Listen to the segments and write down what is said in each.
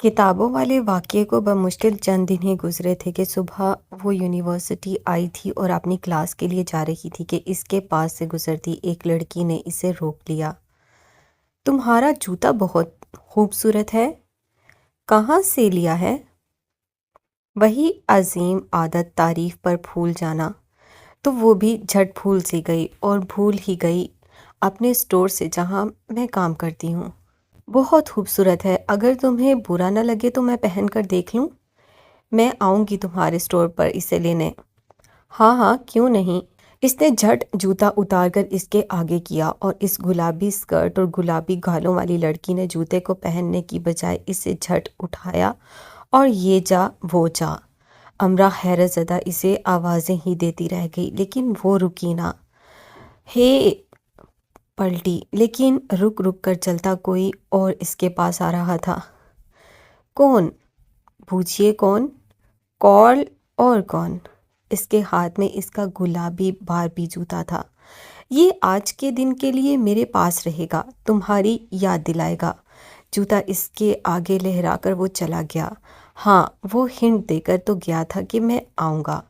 کتابوں والے واقعے کو بمشکل چند دن ہی گزرے تھے کہ صبح وہ یونیورسٹی آئی تھی اور اپنی کلاس کے لیے جا رہی تھی کہ اس کے پاس سے گزرتی ایک لڑکی نے اسے روک لیا۔ تمہارا جوتا بہت خوبصورت ہے، کہاں سے لیا ہے؟ وہی عظیم عادت تعریف پر پھول جانا، تو وہ بھی جھٹ پھول سی گئی اور بھول ہی گئی اپنے اسٹور سے جہاں میں کام کرتی ہوں۔ بہت خوبصورت ہے، اگر تمہیں برا نہ لگے تو میں پہن کر دیکھ لوں؟ میں آؤں گی تمہارے اسٹور پر اسے لینے۔ ہاں ہاں، کیوں نہیں۔ اس نے جھٹ جوتا اتار کر اس کے آگے کیا اور اس گلابی اسکرٹ اور گلابی گالوں والی لڑکی نے جوتے کو پہننے کی بجائے اسے جھٹ اٹھایا اور یہ جا وہ جا۔ امرا حیرت زدہ اسے آوازیں ہی دیتی رہ گئی لیکن وہ رکی نہ۔ ہے پلٹی، لیکن رک رک کر چلتا کوئی اور اس کے پاس آ رہا تھا۔ کون؟ پوچھئے کون؟ کارل، اور کون؟ اس کے ہاتھ میں اس کا گلابی باربی جوتا تھا۔ یہ آج کے دن کے لیے میرے پاس رہے گا، تمہاری یاد دلائے گا۔ جوتا اس کے آگے لہرا کر وہ چلا گیا۔ ہاں، وہ ہنٹ دے کر تو گیا تھا کہ میں آؤں گا،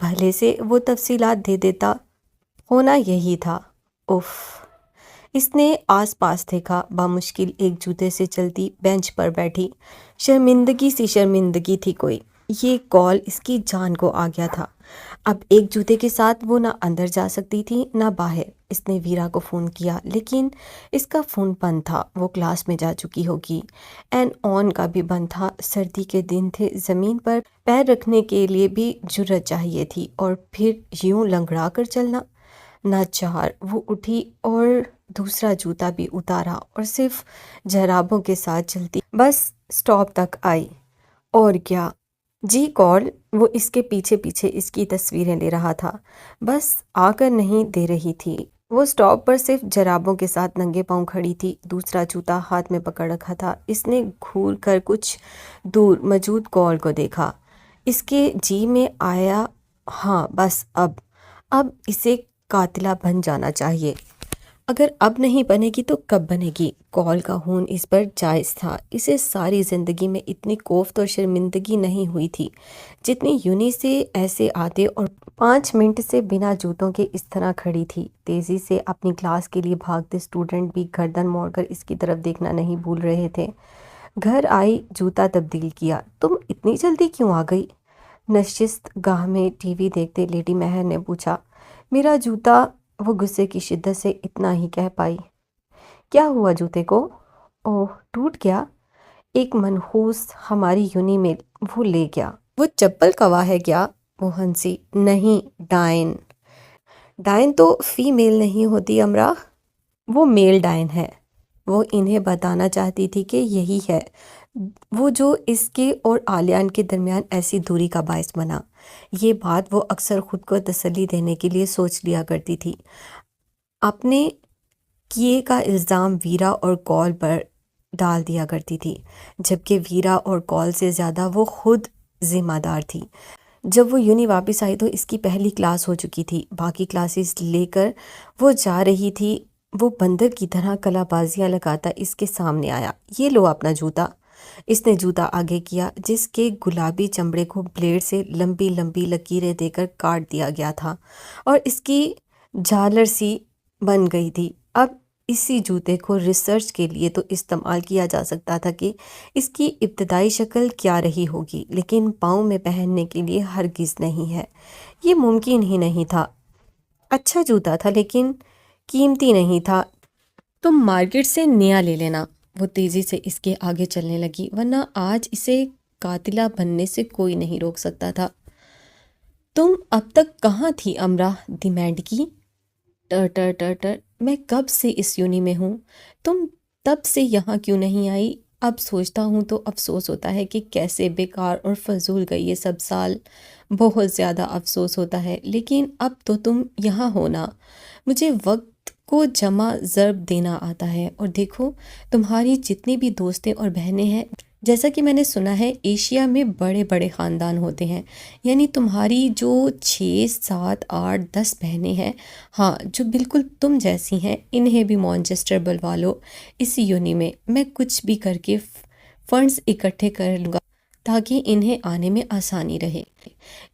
بھلے سے وہ تفصیلات دے دیتا، ہونا یہی تھا۔ اف، اس نے آس پاس دیکھا، بامشکل ایک جوتے سے چلتی بینچ پر بیٹھی شرمندگی سی شرمندگی تھی کوئی۔ یہ کال اس کی جان کو آ گیا تھا۔ اب ایک جوتے کے ساتھ وہ نہ اندر جا سکتی تھی نہ باہر۔ اس نے ویرا کو فون کیا لیکن اس کا فون بند تھا، وہ کلاس میں جا چکی ہوگی۔ این آن کا بھی بند تھا، سردی کے دن تھے، زمین پر پیر رکھنے کے لیے بھی جرأت چاہیے تھی، اور پھر یوں لنگڑا کر چلنا۔ ناچار وہ اٹھی اور دوسرا جوتا بھی اتارا اور صرف جرابوں کے ساتھ چلتی بس اسٹاپ تک آئی۔ اور کیا؟ جی کارل، وہ اس کے پیچھے پیچھے اس کی تصویریں لے رہا تھا، بس آ کر نہیں دے رہی تھی۔ وہ اسٹاپ پر صرف جرابوں کے ساتھ ننگے پاؤں کھڑی تھی، دوسرا جوتا ہاتھ میں پکڑ رکھا تھا۔ اس نے گھور کر کچھ دور موجود کارل کو دیکھا۔ اس کے جی میں آیا، ہاں بس اب اسے قاتلہ بن جانا چاہیے۔ اگر اب نہیں بنے گی تو کب بنے گی؟ کارل کا خون اس پر جائز تھا۔ اسے ساری زندگی میں اتنی کوفت اور شرمندگی نہیں ہوئی تھی جتنی یونی سے ایسے آتے اور 5 منٹ سے بنا جوتوں کے اس طرح کھڑی تھی۔ تیزی سے اپنی کلاس کے لیے بھاگتے اسٹوڈنٹ بھی گردن موڑ کر اس کی طرف دیکھنا نہیں بھول رہے تھے۔ گھر آئی، جوتا تبدیل کیا۔ تم اتنی جلدی کیوں آ گئی؟ نشست گاہ میں ٹی وی دیکھتے لیڈی مہر نے پوچھا۔ میرا جوتا، وہ غصے کی شدت سے اتنا ہی کہہ پائی۔ کیا ہوا جوتے کو؟ اوہ، ٹوٹ گیا؟ ایک منحوس ہماری یونی میں وہ لے گیا۔ وہ چپل کوا ہے کیا؟ وہ ہنسی۔ نہیں، ڈائن۔ ڈائن تو فیمیل نہیں ہوتی امرا، وہ میل ڈائن ہے۔ وہ انہیں بتانا چاہتی تھی کہ یہی ہے وہ جو اس کے اور آلیان کے درمیان ایسی دوری کا باعث بنا۔ یہ بات وہ اکثر خود کو تسلی دینے کے لیے سوچ لیا کرتی تھی۔ اپنے کیے کا الزام ویرا اور کارل پر ڈال دیا کرتی تھی، جبکہ ویرا اور کارل سے زیادہ وہ خود ذمہ دار تھی۔ جب وہ یونی واپس آئی تو اس کی پہلی کلاس ہو چکی تھی۔ باقی کلاسز لے کر وہ جا رہی تھی۔ وہ بندر کی طرح کلا بازیاں لگاتا اس کے سامنے آیا۔ یہ لو اپنا جوتا۔ اس نے جوتا آگے کیا جس کے گلابی چمڑے کو بلیڈ سے لمبی لمبی لکیریں دے کر کاٹ دیا گیا تھا اور اس کی جھالر سی بن گئی تھی۔ اب اسی جوتے کو ریسرچ کے لیے تو استعمال کیا جا سکتا تھا کہ اس کی ابتدائی شکل کیا رہی ہوگی، لیکن پاؤں میں پہننے کے لیے ہرگز نہیں ہے۔ یہ ممکن ہی نہیں تھا۔ اچھا جوتا تھا لیکن قیمتی نہیں تھا۔ تم مارکیٹ سے نیا لے لینا۔ وہ تیزی سے اس کے آگے چلنے لگی، ورنہ آج اسے قاتلہ بننے سے کوئی نہیں روک سکتا تھا۔ تم اب تک کہاں تھی امرا؟ ڈیمانڈ کی۔ ٹر میں کب سے اس یونی میں ہوں، تم تب سے یہاں کیوں نہیں آئی؟ اب سوچتا ہوں تو افسوس ہوتا ہے کہ کیسے بیکار اور فضول گئی یہ سب سال، بہت زیادہ افسوس ہوتا ہے، لیکن اب تو تم یہاں ہونا، مجھے وقت کو جمع ضرب دینا آتا ہے۔ اور دیکھو، تمہاری جتنی بھی دوستیں اور بہنیں ہیں، جیسا کہ میں نے سنا ہے ایشیا میں بڑے بڑے خاندان ہوتے ہیں، یعنی تمہاری جو 6 7 8 10 بہنیں ہیں، ہاں، جو بالکل تم جیسی ہیں، انہیں بھی مانچسٹر بلوا لو اس یونی میں۔ میں کچھ بھی کر کے فنڈز اکٹھے کر لوں گا تاکہ انہیں آنے میں آسانی رہے،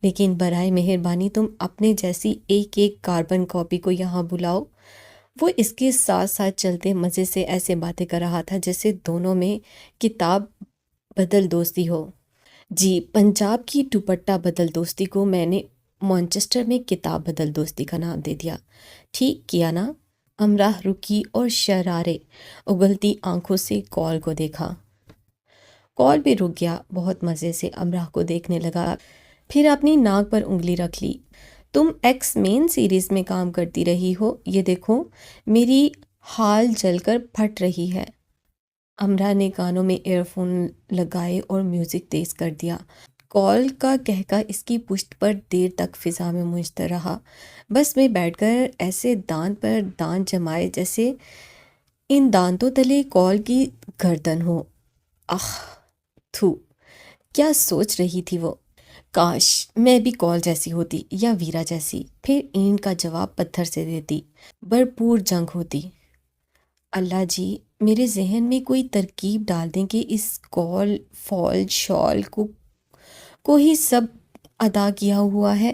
لیکن برائے مہربانی تم اپنے جیسی ایک ایک کاربن کاپی کو یہاں بلاؤ۔ وہ اس کے ساتھ ساتھ چلتے مزے سے ایسے باتیں کر رہا تھا جیسے دونوں میں کتاب بدل دوستی ہو۔ جی، پنجاب کی دوپٹہ بدل دوستی کو میں نے مانچسٹر میں کتاب بدل دوستی کا نام دے دیا۔ ٹھیک کیا نا؟ امراہ رکی اور شرارے اگلتی آنکھوں سے کال کو دیکھا۔ کال بھی رک گیا، بہت مزے سے امراہ کو دیکھنے لگا، پھر اپنی ناک پر انگلی رکھ لی۔ تم ایکس مین سیریز میں کام کرتی رہی ہو، یہ دیکھو میری ہال جل کر پھٹ رہی ہے۔ امرا نے کانوں میں ایئر فون لگائے اور میوزک تیز کر دیا۔ کال کا کہکا اس کی پشت پر دیر تک فضا میں مجھتا رہا، بس میں بیٹھ کر ایسے دانت پر دانت جمائے جیسے ان دانتوں تلے کال کی گردن ہو۔ آہ تھو، کیا سوچ رہی تھی وہ؟ کاش میں بھی کال جیسی ہوتی یا ویرا جیسی، پھر اینٹ کا جواب پتھر سے دیتی، بھرپور جنگ ہوتی۔ اللہ جی، میرے ذہن میں کوئی ترکیب ڈال دیں کہ اس کال فال شال کو ہی سب ادا کیا ہوا ہے۔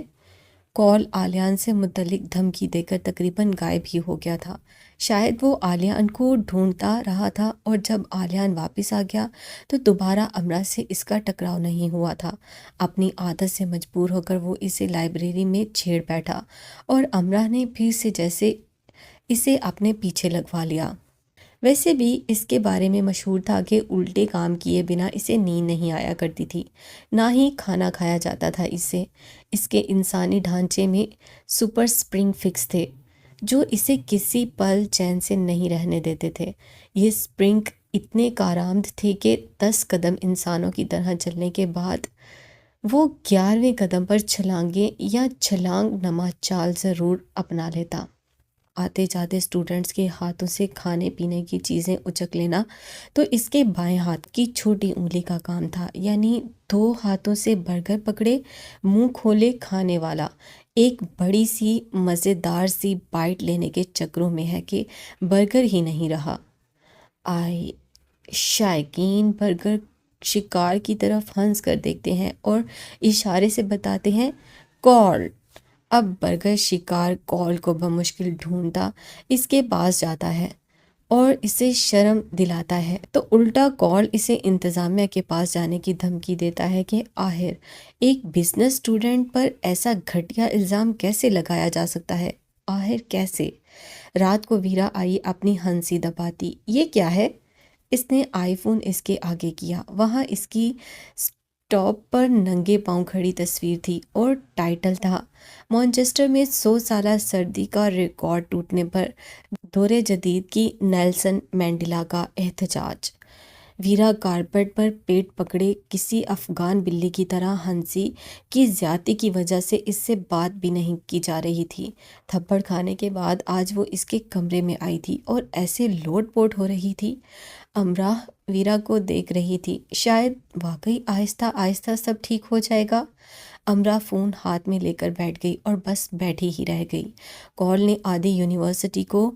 کال آلیان سے متعلق دھمکی دے کر تقریباً غائب ہی ہو گیا تھا۔ شاید وہ آلیان کو ڈھونڈتا رہا تھا اور جب آلیان واپس آ گیا تو دوبارہ امرا سے اس کا ٹکراؤ نہیں ہوا تھا۔ اپنی عادت سے مجبور ہو کر وہ اسے لائبریری میں چھیڑ بیٹھا اور امرا نے پھر سے جیسے اسے اپنے پیچھے لگوا لیا۔ ویسے بھی اس کے بارے میں مشہور تھا کہ الٹے کام کیے بنا اسے نیند نہیں آیا کرتی تھی، نہ ہی کھانا کھایا جاتا تھا اس سے۔ اس کے انسانی ڈھانچے میں سپر سپرنگ فکس تھے جو اسے کسی پل چین سے نہیں رہنے دیتے تھے۔ یہ سپرنگ اتنے کارآمد تھے کہ 10 قدم انسانوں کی طرح چلنے کے بعد وہ 11ویں قدم پر چھلانگیں یا چھلانگ نما چال ضرور اپنا لیتا۔ آتے جاتے اسٹوڈنٹس کے ہاتھوں سے کھانے پینے کی چیزیں اچک لینا تو اس کے بائیں ہاتھ کی چھوٹی انگلی کا کام تھا، یعنی 2 ہاتھوں سے برگر پکڑے منہ کھولے کھانے والا ایک بڑی سی مزیدار سی بائٹ لینے کے چکروں میں ہے کہ برگر ہی نہیں رہا۔ آئے شائقین برگر شکار کی طرف ہنس کر دیکھتے ہیں اور اشارے سے بتاتے ہیں کال۔ اب برگر شکار کال کو بمشکل ڈھونڈتا اس کے پاس جاتا ہے اور اسے شرم دلاتا ہے تو الٹا کال اسے انتظامیہ کے پاس جانے کی دھمکی دیتا ہے کہ آخر ایک بزنس اسٹوڈنٹ پر ایسا گھٹیا الزام کیسے لگایا جا سکتا ہے، آخر کیسے؟ رات کو ویرا آئی اپنی ہنسی دباتی۔ یہ کیا ہے؟ اس نے آئی فون اس کے آگے کیا۔ وہاں اس کی ٹاپ پر ننگے پاؤں کھڑی تصویر تھی اور ٹائٹل تھا مانچسٹر میں 100 سالہ سردی کا ریکارڈ ٹوٹنے پر دور جدید کی نیلسن مینڈیلا کا احتجاج۔ ویرا کارپیٹ پر پیٹ پکڑے کسی افغان بلی کی طرح ہنسی کی زیادتی کی وجہ سے اس سے بات بھی نہیں کی جا رہی تھی۔ تھپڑ کھانے کے بعد آج وہ اس کے کمرے میں آئی تھی اور ایسے لوٹ پوٹ ہو رہی تھی۔ امراہ ویرا کو دیکھ رہی تھی، شاید واقعی آہستہ آہستہ سب ٹھیک ہو جائے گا۔ امرا فون ہاتھ میں لے کر بیٹھ گئی اور بس بیٹھی ہی رہ گئی۔ کال نے آدی یونیورسٹی کو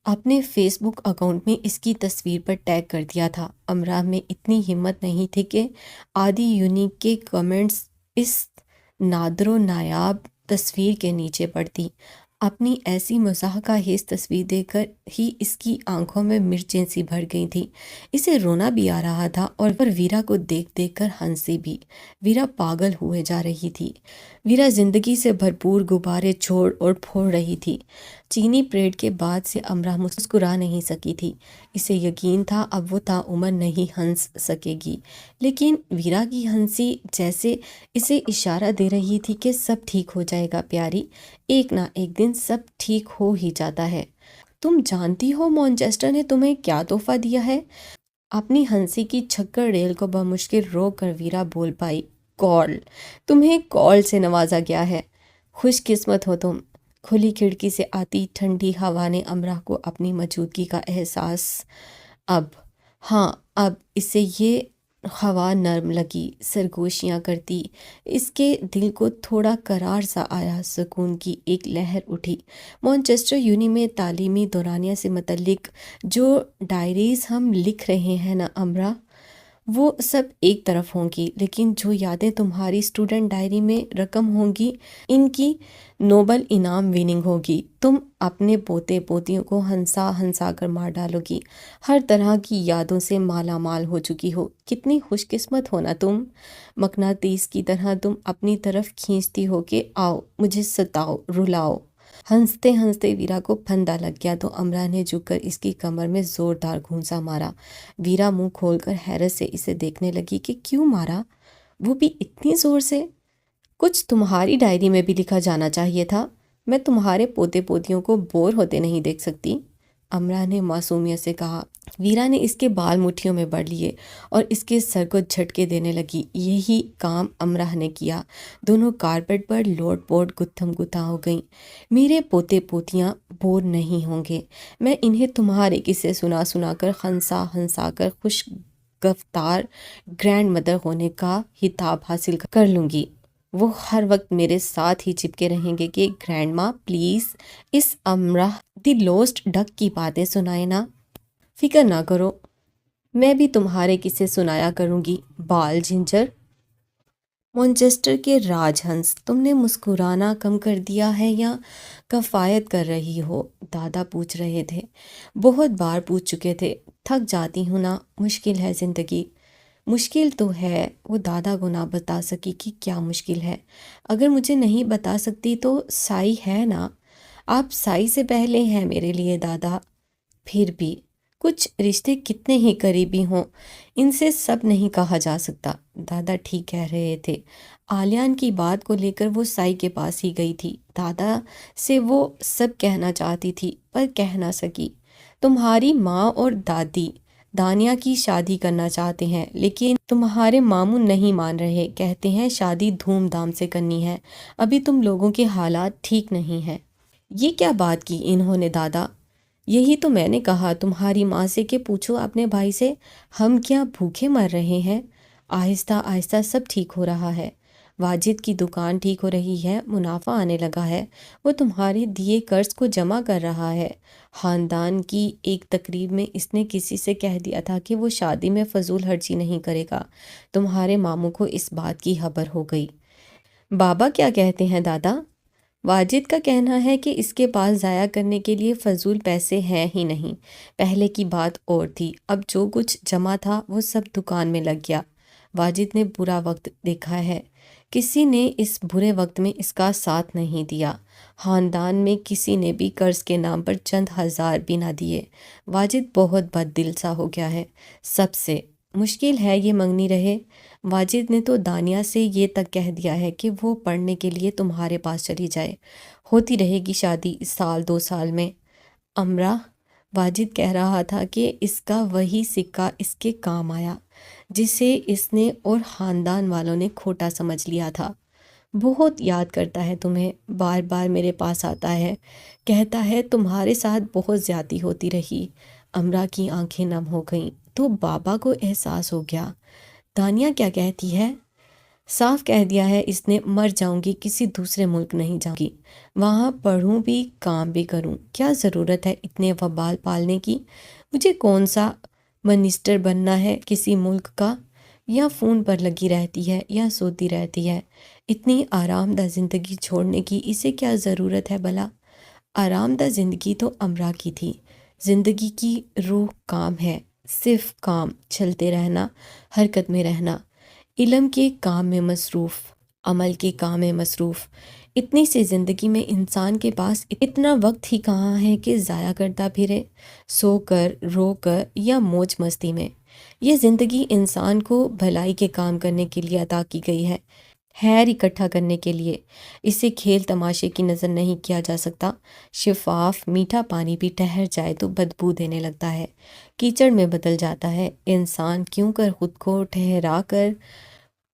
اپنے فیس بک اکاؤنٹ میں اس کی تصویر پر ٹیگ کر دیا تھا۔ امرا میں اتنی ہمت نہیں تھی کہ آدی یونی کے کمنٹس اس نادر و نایاب تصویر کے نیچے پڑتی۔ اپنی ایسی مضحکہ خیز تصویر دیکھ کر ہی اس کی آنکھوں میں مرچیں سی بھر گئی تھیں۔ اسے رونا بھی آ رہا تھا اور ویرا کو دیکھ دیکھ کر ہنسی بھی۔ ویرا پاگل ہوئے جا رہی تھی۔ ویرا زندگی سے بھرپور غبارے چھوڑ اور پھوڑ رہی تھی۔ چینی پریڈ کے بعد سے امرا مسکرا نہیں سکی تھی۔ اسے یقین تھا اب وہ تا عمر نہیں ہنس سکے گی، لیکن ویرا کی ہنسی جیسے اسے اشارہ دے رہی تھی کہ سب ٹھیک ہو جائے گا پیاری، ایک نہ ایک دن سب ٹھیک ہو ہی جاتا ہے۔ تم جانتی ہو مانچسٹر نے تمہیں کیا تحفہ دیا ہے؟ اپنی ہنسی کی چھکر ریل کو بمشکل روک کر ویرا بول پائی، کال۔ تمہیں کال سے نوازا گیا ہے، خوش قسمت ہو تم۔ کھلی کھڑکی سے آتی ٹھنڈی ہوا نے امرا کو اپنی موجودگی کا احساس اب اسے یہ ہوا نرم لگی، سرگوشیاں کرتی۔ اس کے دل کو تھوڑا قرار سا آیا، سکون کی ایک لہر اٹھی۔ مانچسٹر یونی میں تعلیمی دورانیہ سے متعلق جو ڈائریز ہم لکھ رہے ہیں نا امرا، وہ سب ایک طرف ہوں گی، لیکن جو یادیں تمہاری اسٹوڈنٹ ڈائری میں رقم ہوں گی ان کی نوبل انعام وننگ ہوگی۔ تم اپنے پوتے پوتیوں کو ہنسا ہنسا کر مار ڈالو گی، ہر طرح کی یادوں سے مالا مال ہو چکی ہو۔ کتنی خوش قسمت ہو نا تم، مقناطیس کی طرح تم اپنی طرف کھینچتی ہو کہ آؤ مجھے ستاؤ رلاؤ۔ ہنستے ہنستے ویرا کو پھندا لگ گیا تو امرا نے جھک کر اس کی کمر میں زوردار گھونسا مارا۔ ویرا منہ کھول کر حیرت سے اسے دیکھنے لگی کہ کیوں مارا، وہ بھی اتنی زور سے؟ کچھ تمہاری ڈائری میں بھی لکھا جانا چاہیے تھا، میں تمہارے پوتے پوتیوں کو بور ہوتے نہیں دیکھ سکتی، امرا نے معصومیت سے کہا۔ ویرا نے اس کے بال مٹھیوں میں بڑھ لیے اور اس کے سر کو جھٹکے دینے لگی۔ یہی کام امرا نے کیا، دونوں کارپیٹ پر لوٹ پوٹ گتھم گتھا ہو گئیں۔ میرے پوتے پوتیاں بور نہیں ہوں گے، میں انہیں تمہارے قصے سنا سنا کر ہنسا ہنسا کر خوش گفتار گرینڈ مدر ہونے کا خطاب حاصل کر لوں گی۔ وہ ہر وقت میرے ساتھ ہی چپکے رہیں گے کہ گرینڈ ماں پلیز اس امرا دی لوسٹ ڈک کی باتیں سنائے نا۔ فکر نہ کرو، میں بھی تمہارے قصے سنایا کروں گی بال جنجر۔ مانچسٹر کے راج ہنس، تم نے مسکرانا کم کر دیا ہے یا کفایت کر رہی ہو؟ دادا پوچھ رہے تھے، بہت بار پوچھ چکے تھے، تھک جاتی ہوں نا، مشکل ہے زندگی۔ مشکل تو ہے، وہ دادا کو نہ بتا سکی کہ کیا مشکل ہے۔ اگر مجھے نہیں بتا سکتی تو سائی ہے نا، آپ سائی سے پہلے ہیں میرے لیے دادا۔ پھر بھی کچھ رشتے کتنے ہی قریبی ہوں، ان سے سب نہیں کہا جا سکتا۔ دادا ٹھیک کہہ رہے تھے، آلیان کی بات کو لے کر وہ سائی کے پاس ہی گئی تھی، دادا سے وہ سب کہنا چاہتی تھی پر کہہ نہ سکی۔ تمہاری ماں اور دادی دانیہ کی شادی کرنا چاہتے ہیں، لیکن تمہارے ماموں نہیں مان رہے، کہتے ہیں شادی دھوم دھام سے کرنی ہے، ابھی تم لوگوں کے حالات ٹھیک نہیں ہیں۔ یہ کیا بات کی انہوں نے دادا؟ یہی تو میں نے کہا تمہاری ماں سے کہ پوچھو اپنے بھائی سے، ہم کیا بھوکے مر رہے ہیں؟ آہستہ آہستہ سب ٹھیک ہو رہا ہے، واجد کی دکان ٹھیک ہو رہی ہے، منافع آنے لگا ہے، وہ تمہارے دیے قرض کو جمع کر رہا ہے۔ خاندان کی ایک تقریب میں اس نے کسی سے کہہ دیا تھا کہ وہ شادی میں فضول خرچی نہیں کرے گا۔ تمہارے ماموں کو اس بات کی خبر ہو گئی۔ بابا کیا کہتے ہیں دادا؟ واجد کا کہنا ہے کہ اس کے پاس ضائع کرنے کے لیے فضول پیسے ہیں ہی نہیں، پہلے کی بات اور تھی، اب جو کچھ جمع تھا وہ سب دکان میں لگ گیا۔ واجد نے برا وقت دیکھا ہے، کسی نے اس برے وقت میں اس کا ساتھ نہیں دیا، خاندان میں کسی نے بھی قرض کے نام پر چند ہزار بھی نہ دیے۔ واجد بہت بد دل سا ہو گیا ہے سب سے، مشکل ہے یہ منگنی رہے۔ واجد نے تو دانیہ سے یہ تک کہہ دیا ہے کہ وہ پڑھنے کے لیے تمہارے پاس چلی جائے، ہوتی رہے گی شادی سال دو سال میں۔ امرا، واجد کہہ رہا تھا کہ اس کا وہی سکہ اس کے کام آیا جسے اس نے اور خاندان والوں نے کھوٹا سمجھ لیا تھا۔ بہت یاد کرتا ہے تمہیں، بار بار میرے پاس آتا ہے، کہتا ہے تمہارے ساتھ بہت زیادتی ہوتی رہی۔ امرا کی آنکھیں نم ہو گئیں تو بابا کو احساس ہو گیا۔ دانیہ کیا کہتی ہے؟ صاف کہہ دیا ہے اس نے، مر جاؤں گی کسی دوسرے ملک نہیں جاؤں گی، وہاں پڑھوں بھی کام بھی کروں، کیا ضرورت ہے اتنے وبال پالنے کی؟ مجھے کون سا منسٹر بننا ہے کسی ملک کا؟ یا فون پر لگی رہتی ہے یا سوتی رہتی ہے، اتنی آرام دہ زندگی چھوڑنے کی اسے کیا ضرورت ہے بھلا؟ آرام دہ زندگی تو امرا کی تھی، زندگی کی روح کام ہے، صرف کام، چلتے رہنا، حرکت میں رہنا، علم کے کام میں مصروف، عمل کے کام میں مصروف۔ اتنی سی زندگی میں انسان کے پاس اتنا وقت ہی کہاں ہے کہ ضائع کرتا پھرے، سو کر، رو کر یا موج مستی میں۔ یہ زندگی انسان کو بھلائی کے کام کرنے کے لیے عطا کی گئی ہے، خیر اکٹھا کرنے کے لیے۔ اسے کھیل تماشے کی نظر نہیں کیا جا سکتا۔ شفاف میٹھا پانی بھی ٹھہر جائے تو بدبو دینے لگتا ہے، کیچڑ میں بدل جاتا ہے۔ انسان کیوں کر خود کو ٹھہرا کر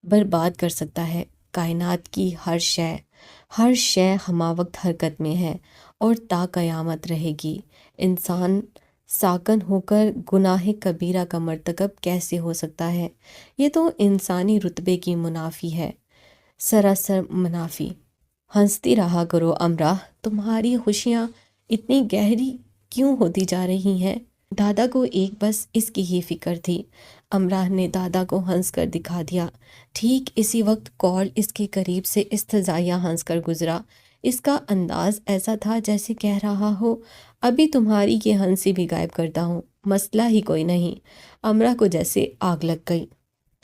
برباد کر سکتا ہے؟ کائنات کی ہر شے ہمہ وقت حرکت میں ہے اور تا قیامت رہے گی۔ انسان ساکن ہو کر گناہ کبیرہ کا مرتکب کیسے ہو سکتا ہے؟ یہ تو انسانی رتبے کی منافی ہے، سراسر منافی۔ ہنستی رہا کرو امرا، تمہاری خوشیاں اتنی گہری کیوں ہوتی جا رہی ہیں؟ دادا کو ایک بس اس کی ہی فکر تھی، امراہ نے دادا کو ہنس کر دکھا دیا۔ ٹھیک اسی وقت کال اس کے قریب سے استزائیہ ہنس کر گزرا۔ اس کا انداز ایسا تھا جیسے کہہ رہا ہو، ابھی تمہاری یہ ہنسی بھی غائب کرتا ہوں، مسئلہ ہی کوئی نہیں۔ امراہ کو جیسے آگ لگ گئی۔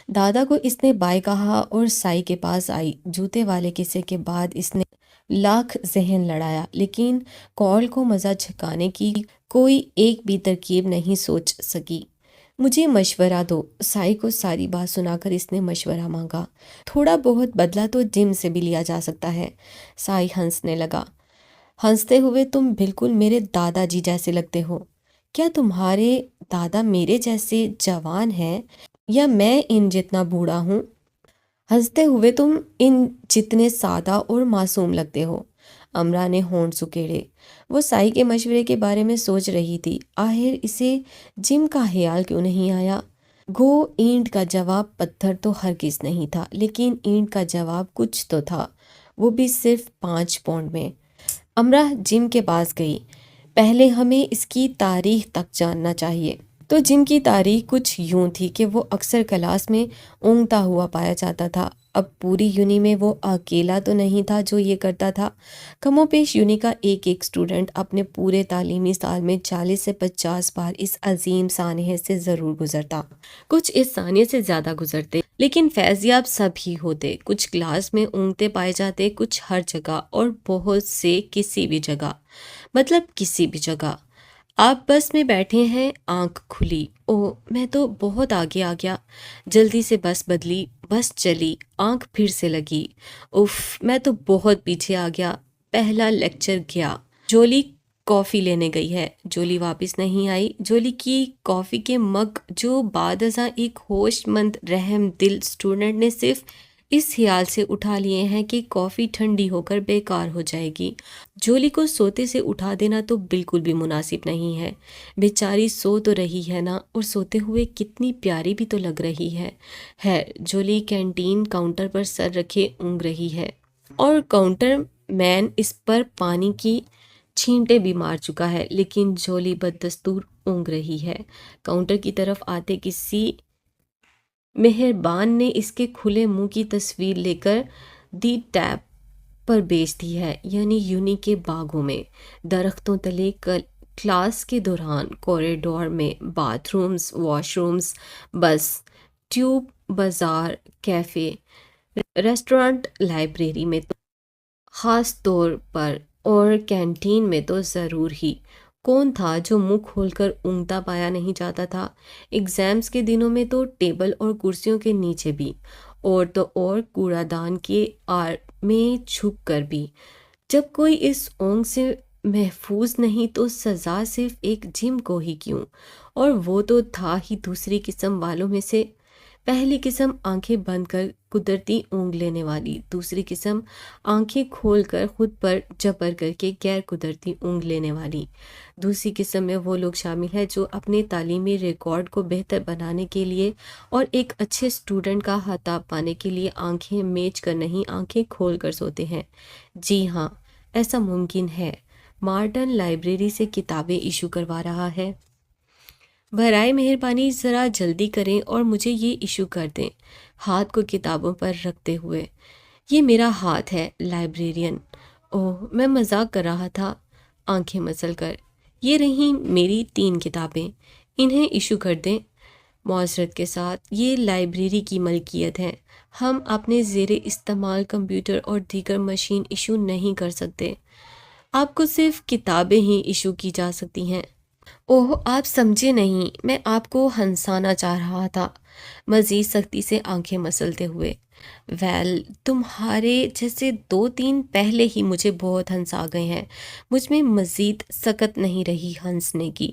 دادا کو اس نے بائے کہا اور سائی کے پاس آئی۔ جوتے والے قصے کے بعد اس نے لاکھ ذہن لڑایا، لیکن کال کو مزہ چھکانے کی کوئی ایک بھی ترکیب نہیں سوچ سکی۔ مجھے مشورہ دو۔ سائی کو ساری بات سنا کر اس نے مشورہ مانگا۔ تھوڑا بہت بدلہ تو جم سے بھی لیا جا سکتا ہے۔ سائی ہنسنے لگا، ہنستے ہوئے، تم بالکل میرے دادا جی جیسے لگتے ہو۔ کیا تمہارے دادا میرے جیسے جوان ہیں یا میں ان جتنا بوڑھا ہوں؟ ہنستے ہوئے، تم ان جتنے سادہ اور معصوم لگتے ہو۔ امراہ نے ہونٹ سکیڑے۔ وہ سائی کے مشورے کے بارے میں سوچ رہی تھی، آخر اسے جم کا خیال کیوں نہیں آیا؟ گو اینٹ کا جواب پتھر تو ہرگز نہیں تھا، لیکن اینٹ کا جواب کچھ تو تھا، وہ بھی صرف 5 پاؤنڈ میں۔ امراہ جم کے پاس گئی۔ پہلے ہمیں اس کی تاریخ تک جاننا چاہیے۔ تو جم کی تاریخ کچھ یوں تھی کہ وہ اکثر کلاس میں اونگتا ہوا پایا جاتا تھا۔ اب پوری یونی میں وہ اکیلا تو نہیں تھا جو یہ کرتا تھا۔ کم و بیش یونی کا ایک اسٹوڈنٹ اپنے پورے تعلیمی سال میں 40 سے 50 بار اس عظیم سانحے سے ضرور گزرتا۔ کچھ اس سانحے سے زیادہ گزرتے، لیکن فیض یاب سب ہی ہوتے۔ کچھ کلاس میں اونگتے پائے جاتے، کچھ ہر جگہ، اور بہت سے کسی بھی جگہ، مطلب کسی بھی جگہ۔ آپ بس میں بیٹھے ہیں، آنکھ کھلی، او میں تو بہت آگے آ گیا، جلدی سے بس بدلی، بس چلی، آنکھ پھر سے لگی، اف میں تو بہت پیچھے آ گیا، پہلا لیکچر گیا۔ جولی کافی لینے گئی ہے۔ جولی واپس نہیں آئی۔ جولی کی کافی کے مگ جو بعد ازاں ایک ہوش مند رحم دل اسٹوڈنٹ نے صرف اس خیال سے اٹھا لیے ہیں کہ کافی ٹھنڈی ہو کر بیکار ہو جائے گی۔ جولی کو سوتے سے اٹھا دینا تو بالکل بھی مناسب نہیں ہے۔ بیچاری سو تو رہی ہے نا، اور سوتے ہوئے کتنی پیاری بھی تو لگ رہی ہے۔ جولی کینٹین کاؤنٹر پر سر رکھے اونگ رہی ہے، اور کاؤنٹر مین اس پر پانی کی چھینٹیں بھی مار چکا ہے، لیکن جولی بددستور اونگ رہی ہے۔ کاؤنٹر کی طرف آتے کسی مہربان نے اس کے کھلے منہ کی تصویر لے کر دی ٹیپ پر بیچ دی ہے، یعنی یونی کے باغوں میں، درختوں تلے، کلاس کے دوران، کوریڈور میں، باتھ رومز، واش رومز، بس، ٹیوب، بازار، کیفے، ریسٹورانٹ، لائبریری میں تو خاص طور پر، اور کینٹین میں تو ضرور ہی۔ کون تھا جو منہ کھول کر اونگتا پایا نہیں جاتا تھا؟ ایگزامز کے دنوں میں تو ٹیبل اور کرسیوں کے نیچے بھی، اور تو اور کوڑا دان کے آڑ میں چھپ کر بھی۔ جب کوئی اس اونگ سے محفوظ نہیں تو سزا صرف ایک جم کو ہی کیوں؟ اور وہ تو تھا ہی دوسری قسم والوں میں سے۔ پہلی قسم آنکھیں بند کر قدرتی اونگ لینے والی، دوسری قسم آنکھیں کھول کر خود پر جبر کر کے غیر قدرتی اونگ لینے والی۔ دوسری قسم میں وہ لوگ شامل ہیں جو اپنے تعلیمی ریکارڈ کو بہتر بنانے کے لیے اور ایک اچھے اسٹوڈنٹ کا خطاب پانے کے لیے آنکھیں میچ کر نہیں، آنکھیں کھول کر سوتے ہیں۔ جی ہاں، ایسا ممکن ہے۔ مارٹن لائبریری سے کتابیں ایشو کروا رہا ہے۔ برائے مہربانی ذرا جلدی کریں اور مجھے یہ ایشو کر دیں۔ ہاتھ کو کتابوں پر رکھتے ہوئے، یہ میرا ہاتھ ہے، لائبریرین۔ اوہ، میں مذاق کر رہا تھا، آنکھیں مسل کر۔ یہ رہیں میری 3 کتابیں، انہیں ایشو کر دیں۔ معذرت کے ساتھ، یہ لائبریری کی ملکیت ہیں، ہم اپنے زیر استعمال کمپیوٹر اور دیگر مشین ایشو نہیں کر سکتے۔ آپ کو صرف کتابیں ہی ایشو کی جا سکتی ہیں۔ اوہ، آپ سمجھے نہیں، میں آپ کو ہنسانا چاہ رہا تھا، مزید سختی سے آنکھیں مسلتے ہوئے۔ ویل، تمہارے جیسے 2-3 پہلے ہی مجھے بہت ہنسا گئے ہیں، مجھ میں مزید سکت نہیں رہی ہنسنے کی۔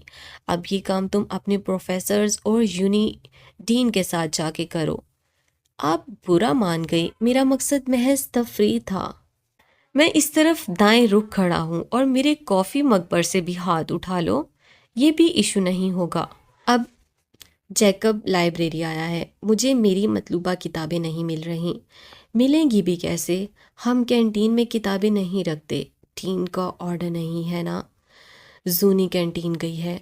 اب یہ کام تم اپنے پروفیسرز اور یونی ڈین کے ساتھ جا کے کرو۔ آپ برا مان گئی، میرا مقصد محض تفریح تھا۔ میں اس طرف دائیں رخ کھڑا ہوں، اور میرے کافی مگ پر سے بھی ہاتھ اٹھا لو، یہ بھی ایشو نہیں ہوگا۔ اب جیکب لائبریری آیا ہے، مجھے میری مطلوبہ کتابیں نہیں مل رہیں۔ ملیں گی بھی کیسے؟ ہم کینٹین میں کتابیں نہیں رکھتے، ڈین کا آرڈر نہیں ہے نا۔ زونی کینٹین گئی ہے۔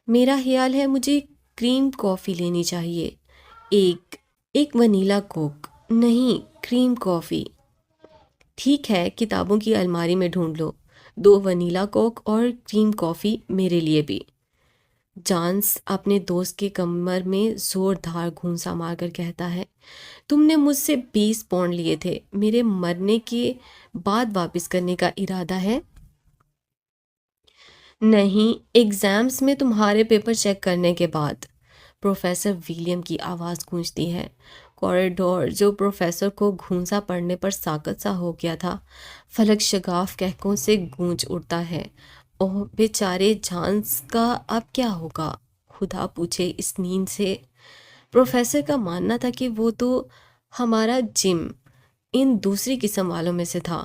میرا خیال ہے مجھے کریم کافی لینی چاہیے۔ ایک ایک ونیلا کوک نہیں، کریم کافی۔ ٹھیک ہے، کتابوں کی الماری میں ڈھونڈ لو، 2 ونیلا کوک اور کریم کافی میرے لیے بھی۔ جانس اپنے دوست کے کمر میں زوردار گھونسا مار کر کہتا ہے، تم نے مجھ سے 20 پاؤنڈ لیے تھے، میرے مرنے کے بعد واپس کرنے کا ارادہ ہے؟ نہیں، ایگزامز میں تمہارے پیپر چیک کرنے کے بعد۔ پروفیسر ولیم کی آواز گونجتی ہے۔ کوریڈور جو پروفیسر کو گھونسا پڑنے پر ساکت سا ہو گیا تھا، فلک شگاف کہکوں سے گونج اٹھتا ہے۔ اوہ بیچارے جانس کا اب کیا ہوگا؟ خدا پوچھے اس نیند سے۔ پروفیسر کا ماننا تھا کہ وہ تو ہمارا جم ان دوسری قسم والوں میں سے تھا۔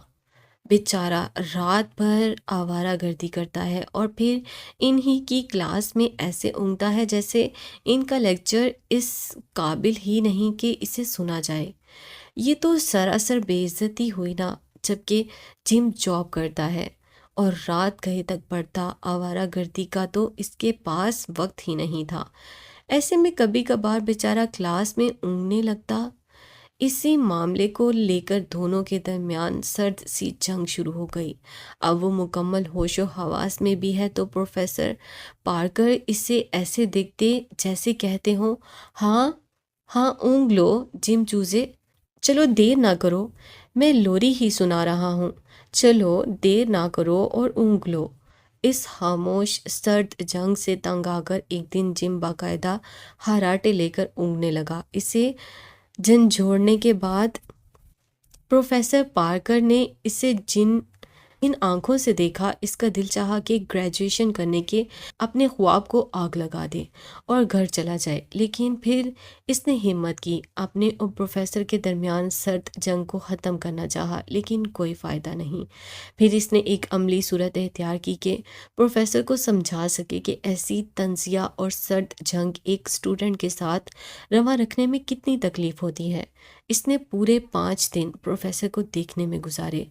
بیچارہ رات بھر آوارہ گردی کرتا ہے اور پھر انہی کی کلاس میں ایسے اونگتا ہے جیسے ان کا لیکچر اس قابل ہی نہیں کہ اسے سنا جائے۔ یہ تو سراسر بے عزتی ہوئی نا، جبکہ جم جاب کرتا ہے اور رات گئے تک پڑھتا۔ آوارہ گردی کا تو اس کے پاس وقت ہی نہیں تھا۔ ایسے میں کبھی کبھار بیچارہ کلاس میں اونگنے لگتا۔ اسی معاملے کو لے کر دونوں کے درمیان سرد سی جنگ شروع ہو گئی۔ اب وہ مکمل ہوش و حواس میں بھی ہے تو پروفیسر پارکر اسے ایسے دیکھتے جیسے کہتے ہوں، ہاں ہاں اونگ لو جم چوزے، چلو دیر نہ کرو، میں لوری ہی سنا رہا ہوں، چلو دیر نہ کرو اور اونگ لو۔ اس خاموش سرد جنگ سے تنگ آ کر ایک دن جم باقاعدہ ہراٹے لے کر اونگنے لگا۔ اسے جھنجھوڑنے کے بعد پروفیسر پارکر نے اسے ان آنکھوں سے دیکھا، اس کا دل چاہا کہ گریجویشن کرنے کے اپنے خواب کو آگ لگا دے اور گھر چلا جائے، لیکن پھر اس نے ہمت کی، اپنے اور پروفیسر کے درمیان سرد جنگ کو ختم کرنا چاہا، لیکن کوئی فائدہ نہیں۔ پھر اس نے ایک عملی صورت اختیار کی کہ پروفیسر کو سمجھا سکے کہ ایسی تنزیہ اور سرد جنگ ایک اسٹوڈنٹ کے ساتھ رواں رکھنے میں کتنی تکلیف ہوتی ہے۔ اس نے پورے 5 دن پروفیسر کو دیکھنے میں گزارے۔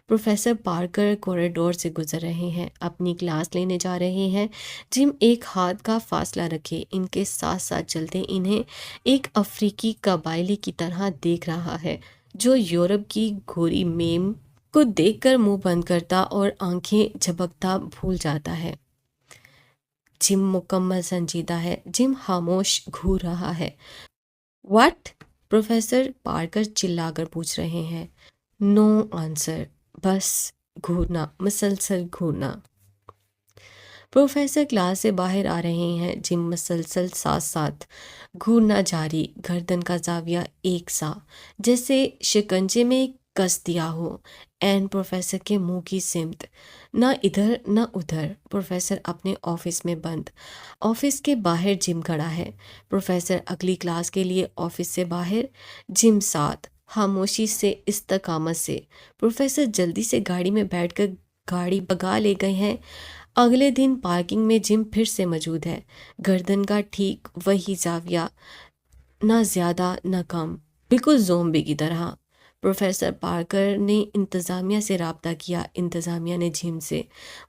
پروفیسر پارکر کوریڈور سے گزر رہے ہیں، اپنی کلاس لینے جا رہے ہیں۔ جم ایک ہاتھ کا فاصلہ رکھے ان کے ساتھ ساتھ چلتے انہیں ایک افریقی قبائلی کی طرح دیکھ رہا ہے جو یورپ کی گھوری میم کو دیکھ کر منہ بند کرتا اور آنکھیں جھپکتا بھول جاتا ہے۔ جم مکمل سنجیدہ ہے۔ جم خاموش گھور رہا ہے۔ واٹ؟ پروفیسر پارکر چلا کر پوچھ رہے ہیں۔ نو آنسر، بس گھورنا، مسلسل گھورنا۔ پروفیسر کلاس سے باہر آ رہے ہیں۔ جم مسلسل ساتھ ساتھ گھورنا جاری، گردن کا زاویہ ایک سا جیسے شکنجے میں کس دیا ہو، عین پروفیسر کے منہ کی سمت، نہ ادھر نہ ادھر۔ پروفیسر اپنے آفس میں بند۔ آفس کے باہر جم کھڑا ہے۔ پروفیسر اگلی کلاس کے لیے آفس سے باہر، جم ساتھ، خاموشی سے، استقامت سے۔ پروفیسر جلدی سے گاڑی میں بیٹھ کر گاڑی بھگا لے گئے ہیں۔ اگلے دن پارکنگ میں جم پھر سے موجود ہے، گردن کا ٹھیک وہی زاویہ، نہ زیادہ نہ کم، بالکل زومبی کی طرح۔ پروفیسر پارکر نے انتظامیہ سے رابطہ کیا، انتظامیہ نے جم سے۔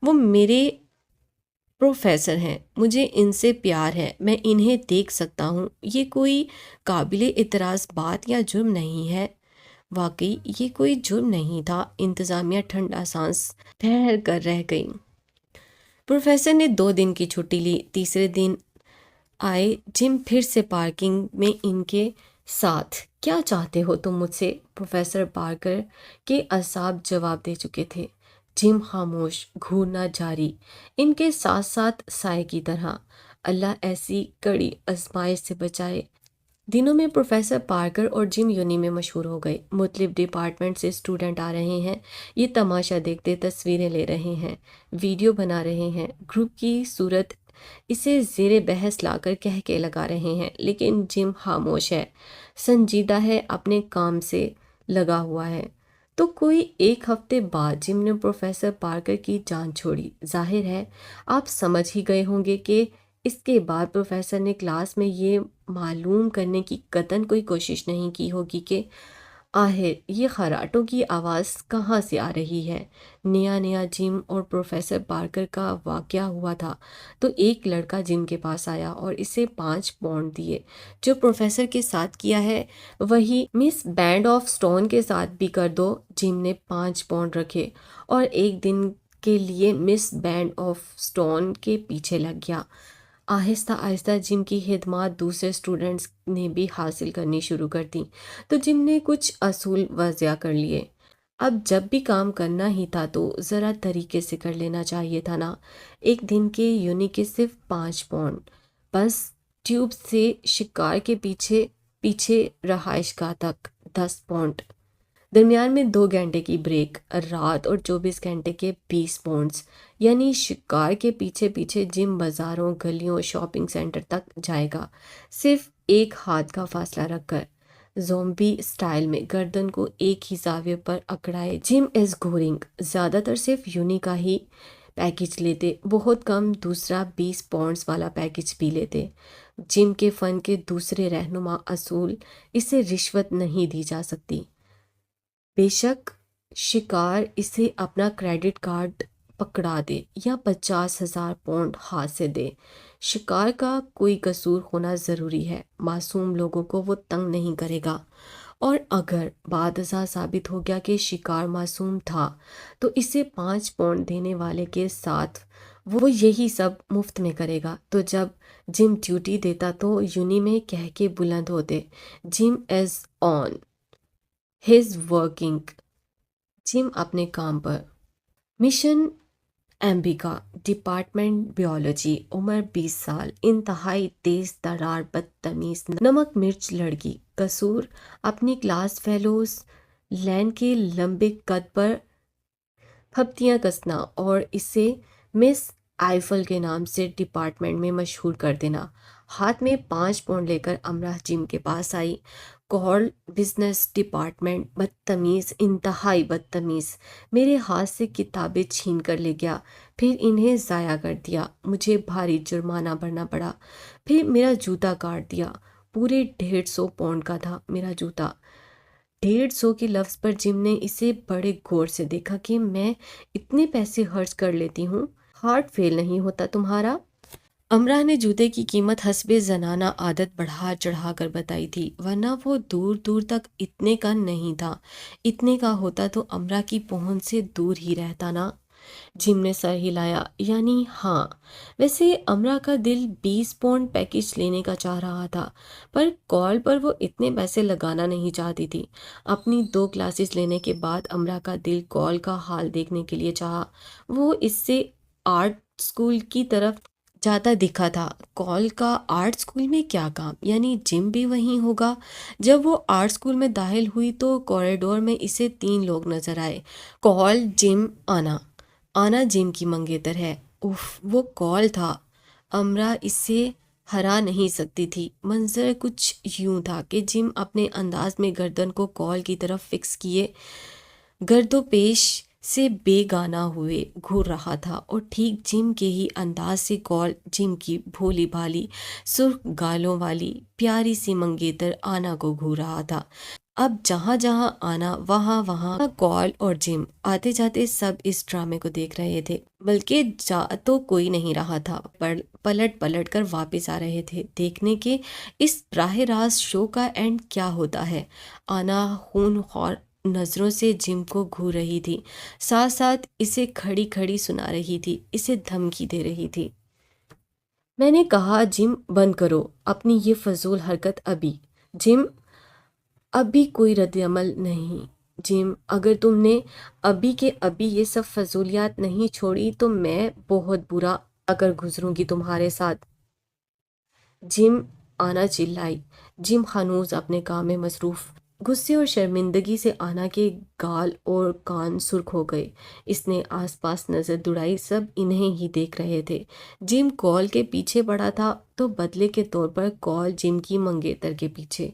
وہ میرے پروفیسر ہیں، مجھے ان سے پیار ہے، میں انہیں دیکھ سکتا ہوں، یہ کوئی قابل اعتراض بات یا جرم نہیں ہے۔ واقعی یہ کوئی جرم نہیں تھا۔ انتظامیہ ٹھنڈا سانس ٹھہر کر رہ گئی۔ پروفیسر نے 2 دن کی چھٹی لی۔ تیسرے دن آئے جم پھر سے پارکنگ میں ان کے ساتھ۔ کیا چاہتے ہو تم مجھ سے؟ پروفیسر پارکر کے اعصاب جواب دے چکے تھے۔ جم خاموش، گھورنا جاری، ان کے ساتھ ساتھ سائے کی طرح۔ اللہ ایسی کڑی آزمائش سے بچائے۔ دنوں میں پروفیسر پارکر اور جم یونی میں مشہور ہو گئے۔ مختلف ڈپارٹمنٹ سے اسٹوڈنٹ آ رہے ہیں، یہ تماشا دیکھتے تصویریں لے رہے ہیں، ویڈیو بنا رہے ہیں، گروپ کی صورت اسے زیر بحث لا کر کہکے لگا رہے ہیں، لیکن جم خاموش ہے، سنجیدہ ہے، اپنے کام سے لگا ہوا ہے۔ تو کوئی 1 ہفتے بعد جم نے پروفیسر پارکر کی جان چھوڑی۔ ظاہر ہے آپ سمجھ ہی گئے ہوں گے کہ اس کے بعد پروفیسر نے کلاس میں یہ معلوم کرنے کی قطعاً کوئی کوشش نہیں کی ہوگی کہ آخر یہ خراٹوں کی آواز کہاں سے آ رہی ہے؟ نیا نیا جم اور پروفیسر پارکر کا واقعہ ہوا تھا تو ایک لڑکا جم کے پاس آیا اور اسے 5 پاؤنڈ دیے۔ جو پروفیسر کے ساتھ کیا ہے وہی مس بینڈ آف سٹون کے ساتھ بھی کر دو۔ جم نے 5 پاؤنڈ رکھے اور ایک دن کے لیے مس بینڈ آف سٹون کے پیچھے لگ گیا۔ آہستہ آہستہ جم کی خدمات دوسرے اسٹوڈنٹس نے بھی حاصل کرنی شروع کر دی تو جم نے کچھ اصول وضع کر لیے۔ اب جب بھی کام کرنا ہی تھا تو ذرا طریقے سے کر لینا چاہیے تھا نا۔ ایک دن کے یونی کے صرف 5 پاؤنڈ، بس ٹیوب سے شکار کے پیچھے پیچھے رہائش گاہ تک 10 پاؤنڈ، درمیان میں 2 گھنٹے کی بریک، رات اور 24 گھنٹے کے 20 پاؤنڈز، یعنی شکار کے پیچھے پیچھے جم بازاروں، گلیوں، شاپنگ سینٹر تک جائے گا، صرف ایک ہاتھ کا فاصلہ رکھ کر، زومبی سٹائل میں گردن کو ایک ہی زاویے پر اکڑائے۔ جم از گورنگ زیادہ تر صرف یونی کا ہی پیکج لیتے، بہت کم دوسرا 20 پاؤنڈز والا پیکج بھی لیتے۔ جم کے فن کے دوسرے رہنما اصول، اسے رشوت نہیں دی جا سکتی۔ بے شک شکار اسے اپنا کریڈٹ کارڈ پکڑا دے یا 50,000 پاؤنڈ ہاتھ سے دے، شکار کا کوئی قصور ہونا ضروری ہے، معصوم لوگوں کو وہ تنگ نہیں کرے گا، اور اگر بعد ازاں ثابت ہو گیا کہ شکار معصوم تھا تو اسے 5 پاؤنڈ دینے والے کے ساتھ وہ یہی سب مفت میں کرے گا۔ تو جب جم ڈیوٹی دیتا تو یونی میں کہہ کے بلند ہوتے، جم از آن ہز ورکنگ، جم اپنے کام پر۔ مشن امبیکا، ڈپارٹمنٹ بیولوجی، عمر 20 سال، انتہائی تیز ترار بدتمیز نمک مرچ لڑکی، قصور اپنی کلاس فیلوز لین کے لمبے قد پر پھپتیاں کسنا اور اسے مس آئیفل کے نام سے ڈپارٹمنٹ میں مشہور کر دینا۔ ہاتھ میں 5 پاؤنڈ لے کر امرا جم کے پاس آئی۔ کال بزنس ڈپارٹمنٹ، بدتمیز، انتہائی بدتمیز، میرے ہاتھ سے کتابیں چھین کر لے گیا، پھر انہیں ضائع کر دیا، مجھے بھاری جرمانہ بھرنا پڑا، پھر میرا جوتا کاٹ دیا، پورے 150 پاؤنڈ کا تھا میرا جوتا۔ 150 کے لفظ پر جم نے اسے بڑے غور سے دیکھا کہ میں اتنے پیسے خرچ کر لیتی ہوں، ہارٹ فیل نہیں ہوتا تمہارا؟ امرا نے جوتے کی قیمت حسب زنانہ عادت بڑھا چڑھا کر بتائی تھی، ورنہ وہ دور دور تک اتنے کا نہیں تھا، اتنے کا ہوتا تو امرا کی پہنچ سے دور ہی رہتا نا۔ جم نے سر ہلایا، یعنی ہاں۔ ویسے امرا کا دل 20 پاؤنڈ پیکج لینے کا چاہ رہا تھا، پر کال پر وہ اتنے پیسے لگانا نہیں چاہتی تھی۔ اپنی 2 کلاسز لینے کے بعد امرا کا دل کال کا حال دیکھنے کے لیے چاہا، وہ اس سے آرٹ اسکول کی طرف جاتا دکھا تھا۔ کال کا آرٹ اسکول میں کیا کام، یعنی جم بھی وہیں ہوگا۔ جب وہ آرٹ اسکول میں داخل ہوئی تو کوریڈور میں اسے 3 لوگ نظر آئے، کال، جم، آنا۔ آنا جم کی منگیتر ہے۔ اف، وہ کال تھا۔ امرا اسے ہرا نہیں سکتی تھی۔ منظر کچھ یوں تھا کہ جم اپنے انداز میں گردن کو کال کی طرف فکس کیے گرد و پیش سے بے گانہ ہوئے گھور رہا تھا، اور ٹھیک جم کے ہی انداز سے کال جم کی بھولی بھالی سرخ گالوں والی پیاری سی منگیتر آنا کو گھور رہا تھا۔ اب جہاں جہاں آنا وہاں وہاں کال اور جم آتے جاتے سب اس ڈرامے کو دیکھ رہے تھے، بلکہ جا تو کوئی نہیں رہا تھا، پلٹ پلٹ کر واپس آ رہے تھے دیکھنے کے اس براہ راست شو کا اینڈ کیا ہوتا ہے۔ آنا خون خوار نظروں سے جم کو گھور رہی تھی، ساتھ ساتھ اسے کھڑی کھڑی سنا رہی تھی، اسے دھمکی دے رہی تھی۔ میں نے کہا جم بند کرو اپنی یہ فضول حرکت ابھی۔ جم ابھی کوئی رد عمل نہیں۔ جم اگر تم نے ابھی کے ابھی یہ سب فضولیات نہیں چھوڑی تو میں بہت برا اگر گزروں گی تمہارے ساتھ۔ جم، آنا چلائی۔ جم ہنوز اپنے کام میں مصروف۔ غصے اور شرمندگی سے آنا کے گال اور کان سرخ ہو گئے۔ اس نے آس پاس نظر دوڑائی، سب انہیں ہی دیکھ رہے تھے۔ جم کال کے پیچھے پڑا تھا تو بدلے کے طور پر کال جم کی منگیتر کے پیچھے۔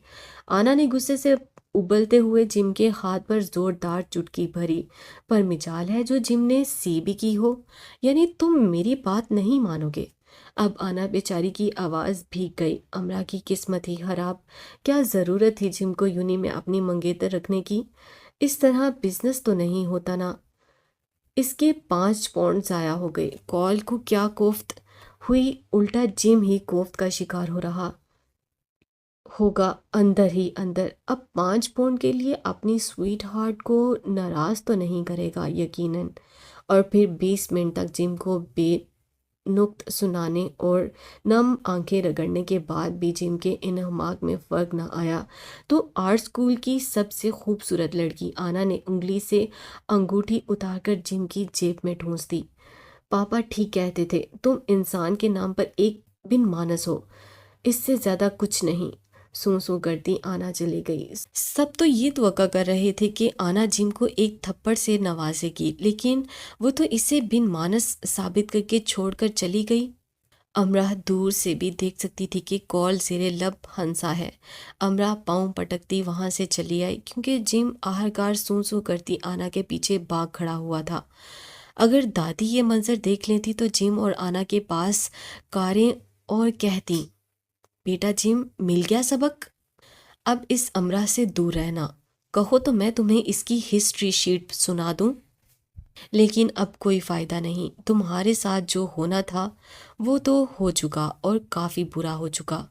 آنا نے غصے سے ابلتے ہوئے جم کے ہاتھ پر زوردار چٹکی بھری، پر مجال ہے جو جم نے سی بھی کی ہو، یعنی تم میری بات نہیں مانو گے۔ اب آنا بیچاری کی آواز بھیگ گئی۔ امرا کی قسمت ہی خراب، کیا ضرورت تھی جم کو یونی میں اپنی منگیتر رکھنے کی؟ اس طرح بزنس تو نہیں ہوتا نا۔ اس کے 5 پاؤنڈ ضائع ہو گئے۔ کال کو کیا کوفت ہوئی، الٹا جم ہی کوفت کا شکار ہو رہا ہوگا اندر ہی اندر۔ اب 5 پاؤنڈ کے لیے اپنی سویٹ ہارٹ کو ناراض تو نہیں کرے گا یقیناً۔ اور پھر 20 منٹ تک جم کو بے نقط سنانے اور نم آنکھیں رگڑنے کے بعد بھی جم کے انہماک میں فرق نہ آیا تو آرٹ اسکول کی سب سے خوبصورت لڑکی آنا نے انگلی سے انگوٹھی اتار کر جم کی جیب میں ٹھونس دی۔ پاپا ٹھیک کہتے تھے، تم انسان کے نام پر ایک بن مانس ہو، اس سے زیادہ کچھ نہیں۔ سوں سوں کرتی آنا چلی گئی۔ سب تو یہ توقع کر رہے تھے کہ آنا جم کو ایک تھپڑ سے نوازے گی، لیکن وہ تو اسے بن مانس ثابت کر کے چھوڑ کر چلی گئی۔ امرا دور سے بھی دیکھ سکتی تھی کہ کال زیر لب ہنسا ہے۔ امرا پاؤں پٹکتی وہاں سے چلی آئی کیونکہ جم آہرکار سوں سوں کرتی آنا کے پیچھے بھاگ کھڑا ہوا تھا۔ اگر دادی یہ منظر دیکھ لیتی تو جم اور آنا کے پاس کاریں اور کہتی، بیٹا جم مل گیا سبق، اب اس امرا سے دور رہنا، کہو تو میں تمہیں اس کی ہسٹری شیٹ سنا دوں۔ لیکن اب کوئی فائدہ نہیں، تمہارے ساتھ جو ہونا تھا وہ تو ہو چکا اور کافی برا ہو چکا۔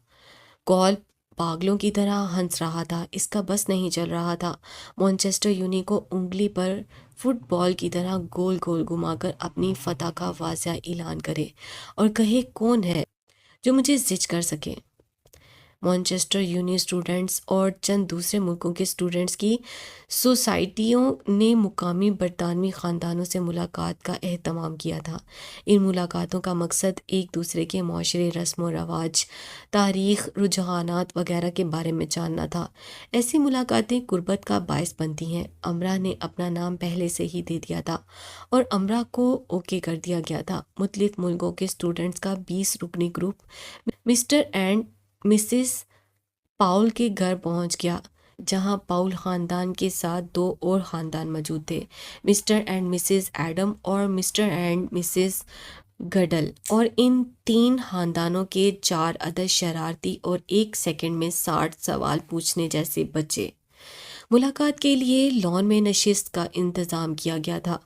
کال پاگلوں کی طرح ہنس رہا تھا، اس کا بس نہیں چل رہا تھا مانچسٹر یونی کو انگلی پر فٹ بال کی طرح گول گول گھما کر اپنی فتح کا واضح اعلان کرے اور کہے کون ہے جو مجھے زج کر سکے۔ مانچسٹر یونی اسٹوڈنٹس اور چند دوسرے ملکوں کے اسٹوڈنٹس کی سوسائٹیوں نے مقامی برطانوی خاندانوں سے ملاقات کا اہتمام کیا تھا۔ ان ملاقاتوں کا مقصد ایک دوسرے کے معاشرے، رسم و رواج، تاریخ، رجحانات وغیرہ کے بارے میں جاننا تھا۔ ایسی ملاقاتیں قربت کا باعث بنتی ہیں۔ امرا نے اپنا نام پہلے سے ہی دے دیا تھا اور امرا کو اوکے کر دیا گیا تھا۔ مختلف ملکوں کے اسٹوڈنٹس کا 20 رکنی گروپ مسٹر اینڈ مسز پاؤل کے گھر پہنچ گیا، جہاں پاؤل خاندان کے ساتھ 2 اور خاندان موجود تھے، مسٹر اینڈ مسز ایڈم اور مسٹر اینڈ مسز گڈل، اور ان 3 خاندانوں کے 4 عدد شرارتی اور 1 سیکنڈ میں 60 سوال پوچھنے جیسے بچے۔ ملاقات کے لیے لان میں نشست کا انتظام کیا گیا تھا۔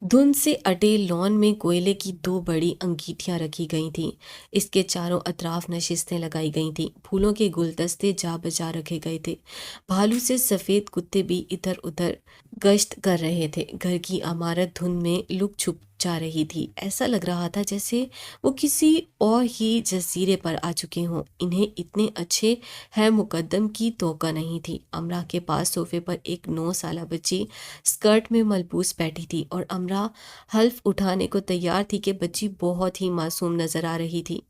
دھند سے اٹے لان میں کوئلے کی 2 بڑی انگیٹھیاں رکھی گئی تھیں۔ اس کے چاروں اطراف نشستیں لگائی گئی تھیں، پھولوں کے گلدستے جا بجا رکھے گئے تھے۔ بھالو سے سفید کتے بھی ادھر ادھر گشت کر رہے تھے۔ گھر کی عمارت دھند میں لک چھپ جا رہی تھی، ایسا لگ رہا تھا جیسے وہ کسی اور ہی جزیرے پر آ چکے ہوں۔ انہیں اتنے اچھے ہے مقدم کی توقع نہیں تھی۔ امرا کے پاس صوفے پر ایک 9 سالہ بچی اسکرٹ میں ملبوس بیٹھی تھی اور امرا حلف اٹھانے کو تیار تھی کہ بچی بہت ہی معصوم نظر آ رہی تھی۔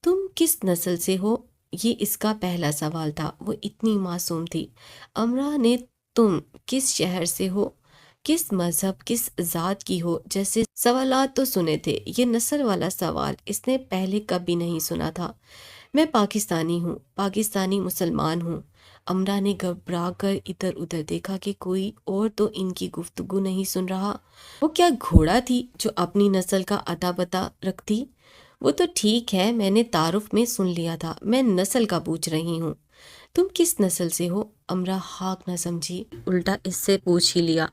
تم کس نسل سے ہو؟ یہ اس کا پہلا سوال تھا۔ وہ اتنی معصوم تھی۔ امرا نے تم کس شہر سے ہو، کس مذہب، کس ذات کی ہو جیسے سوالات تو سنے تھے، یہ نسل والا سوال اس نے پہلے کبھی نہیں سنا تھا۔ میں پاکستانی ہوں، پاکستانی مسلمان ہوں۔ امرا نے گھبرا کر ادھر ادھر دیکھا کہ کوئی اور تو ان کی گفتگو نہیں سن رہا۔ وہ کیا گھوڑا تھی جو اپنی نسل کا اتا پتا رکھتی؟ وہ تو ٹھیک ہے، میں نے تعارف میں سن لیا تھا، میں نسل کا پوچھ رہی ہوں۔ تم کس نسل سے ہو؟ امرا خاک نہ سمجھی، الٹا اس سے پوچھ ہی لیا۔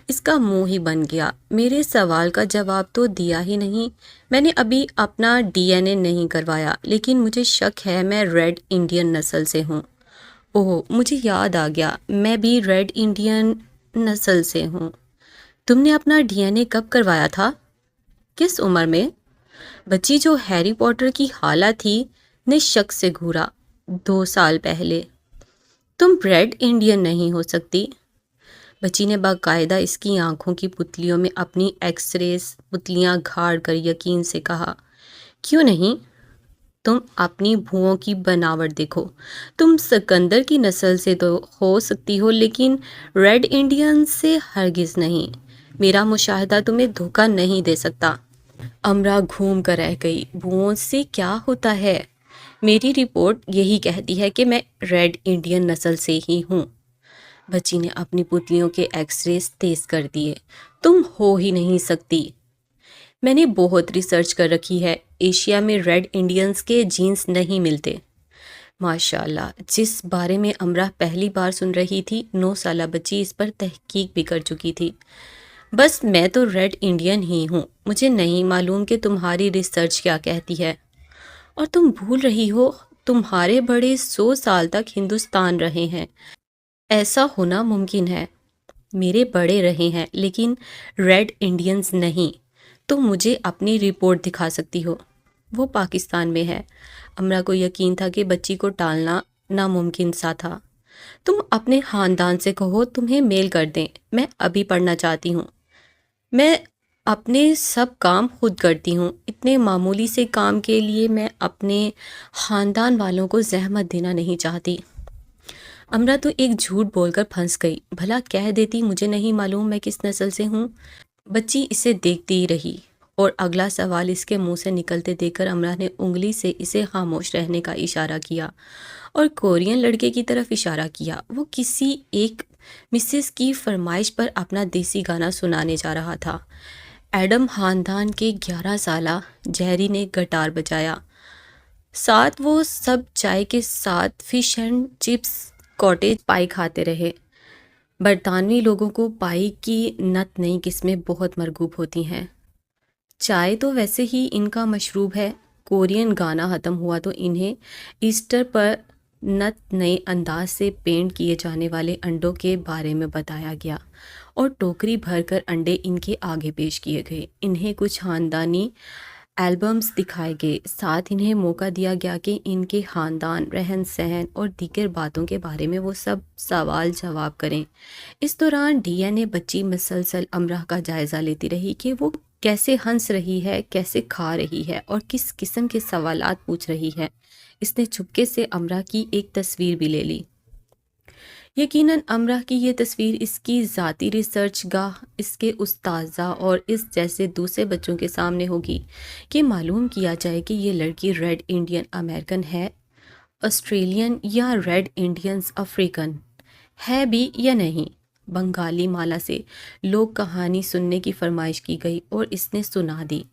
اس کا منہ ہی بن گیا۔ میرے سوال کا جواب تو دیا ہی نہیں۔ میں نے ابھی اپنا DNA نہیں کروایا، لیکن مجھے شک ہے میں ریڈ انڈین نسل سے ہوں۔ اوہ، مجھے یاد آ گیا، میں بھی ریڈ انڈین نسل سے ہوں۔ تم نے اپنا DNA کب کروایا تھا؟ کس عمر میں؟ بچی جو ہیری پوٹر کی خالہ تھی نے شک سے گھورا۔ 2 سال پہلے۔ تم ریڈ انڈین نہیں ہو سکتی۔ بچی نے باقاعدہ اس کی آنکھوں کی پتلیوں میں اپنی ایکس ریز پتلیاں گھاڑ کر یقین سے کہا، کیوں نہیں؟ تم اپنی بھوؤں کی بناوٹ دیکھو، تم سکندر کی نسل سے تو ہو سکتی ہو لیکن ریڈ انڈین سے ہرگز نہیں۔ میرا مشاہدہ تمہیں دھوکہ نہیں دے سکتا۔ امرا گھوم کر رہ گئی۔ بھوؤں سے کیا ہوتا ہے؟ میری رپورٹ یہی کہتی ہے کہ میں ریڈ انڈین نسل سے ہی ہوں۔ بچی نے اپنی پتلیوں کے ایکس ریز تیز کر دیے۔ تم ہو ہی نہیں سکتی۔ میں نے بہت ریسرچ کر رکھی ہے، ایشیا میں ریڈ انڈینز کے جینس نہیں ملتے۔ ماشاء اللہ، جس بارے میں امرا پہلی بار سن رہی تھی 9 سالہ بچی اس پر تحقیق بھی کر چکی تھی۔ بس میں تو ریڈ انڈین ہی ہوں، مجھے نہیں معلوم کہ تمہاری ریسرچ کیا کہتی ہے۔ اور تم بھول رہی ہو، تمہارے بڑے 100 سال تک ہندوستان رہے ہیں، ایسا ہونا ممکن ہے۔ میرے بڑے رہے ہیں لیکن ریڈ انڈینز نہیں۔ تم مجھے اپنی رپورٹ دکھا سکتی ہو، وہ پاکستان میں ہے۔ امرا کو یقین تھا کہ بچی کو ٹالنا ناممکن سا تھا۔ تم اپنے خاندان سے کہو تمہیں میل کر دیں، میں ابھی پڑھنا چاہتی ہوں۔ میں اپنے سب کام خود کرتی ہوں، اتنے معمولی سے کام کے لیے میں اپنے خاندان والوں کو زحمت دینا نہیں چاہتی۔ امرا تو ایک جھوٹ بول کر پھنس گئی، بھلا کہہ دیتی مجھے نہیں معلوم میں کس نسل سے ہوں۔ بچی اسے دیکھتی ہی رہی اور اگلا سوال اس کے منہ سے نکلتے دیکھ کر امرا نے انگلی سے اسے خاموش رہنے کا اشارہ کیا اور کورین لڑکے کی طرف اشارہ کیا۔ وہ کسی ایک مسز کی فرمائش پر اپنا دیسی گانا سنانے جا رہا تھا۔ ایڈم خاندان کے 11 سالہ جیری نے گٹار بجایا، ساتھ وہ سب چائے کے ساتھ فش اینڈ چپس کاٹیج پائی کھاتے رہے۔ برطانوی لوگوں کو پائی کی نت نئی قسمیں بہت مرغوب ہوتی ہیں۔ چائے تو ویسے ہی ان کا مشروب ہے۔ کورین گانا ختم ہوا تو انہیں ایسٹر پر نت نئے انداز سے پینٹ کیے جانے والے انڈوں کے بارے میں بتایا گیا اور ٹوکری بھر کر انڈے ان کے آگے پیش کیے گئے۔ انہیں کچھ خاندانی البمز دکھائے گئے، ساتھ انہیں موقع دیا گیا کہ ان کے خاندان، رہن سہن اور دیگر باتوں کے بارے میں وہ سب سوال جواب کریں۔ اس دوران ڈی این اے بچی مسلسل امرا کا جائزہ لیتی رہی کہ وہ کیسے ہنس رہی ہے، کیسے کھا رہی ہے اور کس قسم کے سوالات پوچھ رہی ہے۔ اس نے چپکے سے امرا کی ایک تصویر بھی لے لی۔ یقیناً امرا کی یہ تصویر اس کی ذاتی ریسرچ گاہ، اس کے اساتذہ اور اس جیسے دوسرے بچوں کے سامنے ہوگی کہ معلوم کیا جائے کہ یہ لڑکی ریڈ انڈین امریکن ہے، آسٹریلین یا ریڈ انڈینز افریقن ہے بھی یا نہیں۔ بنگالی مالا سے لوگ کہانی سننے کی فرمائش کی گئی اور اس نے سنا دی۔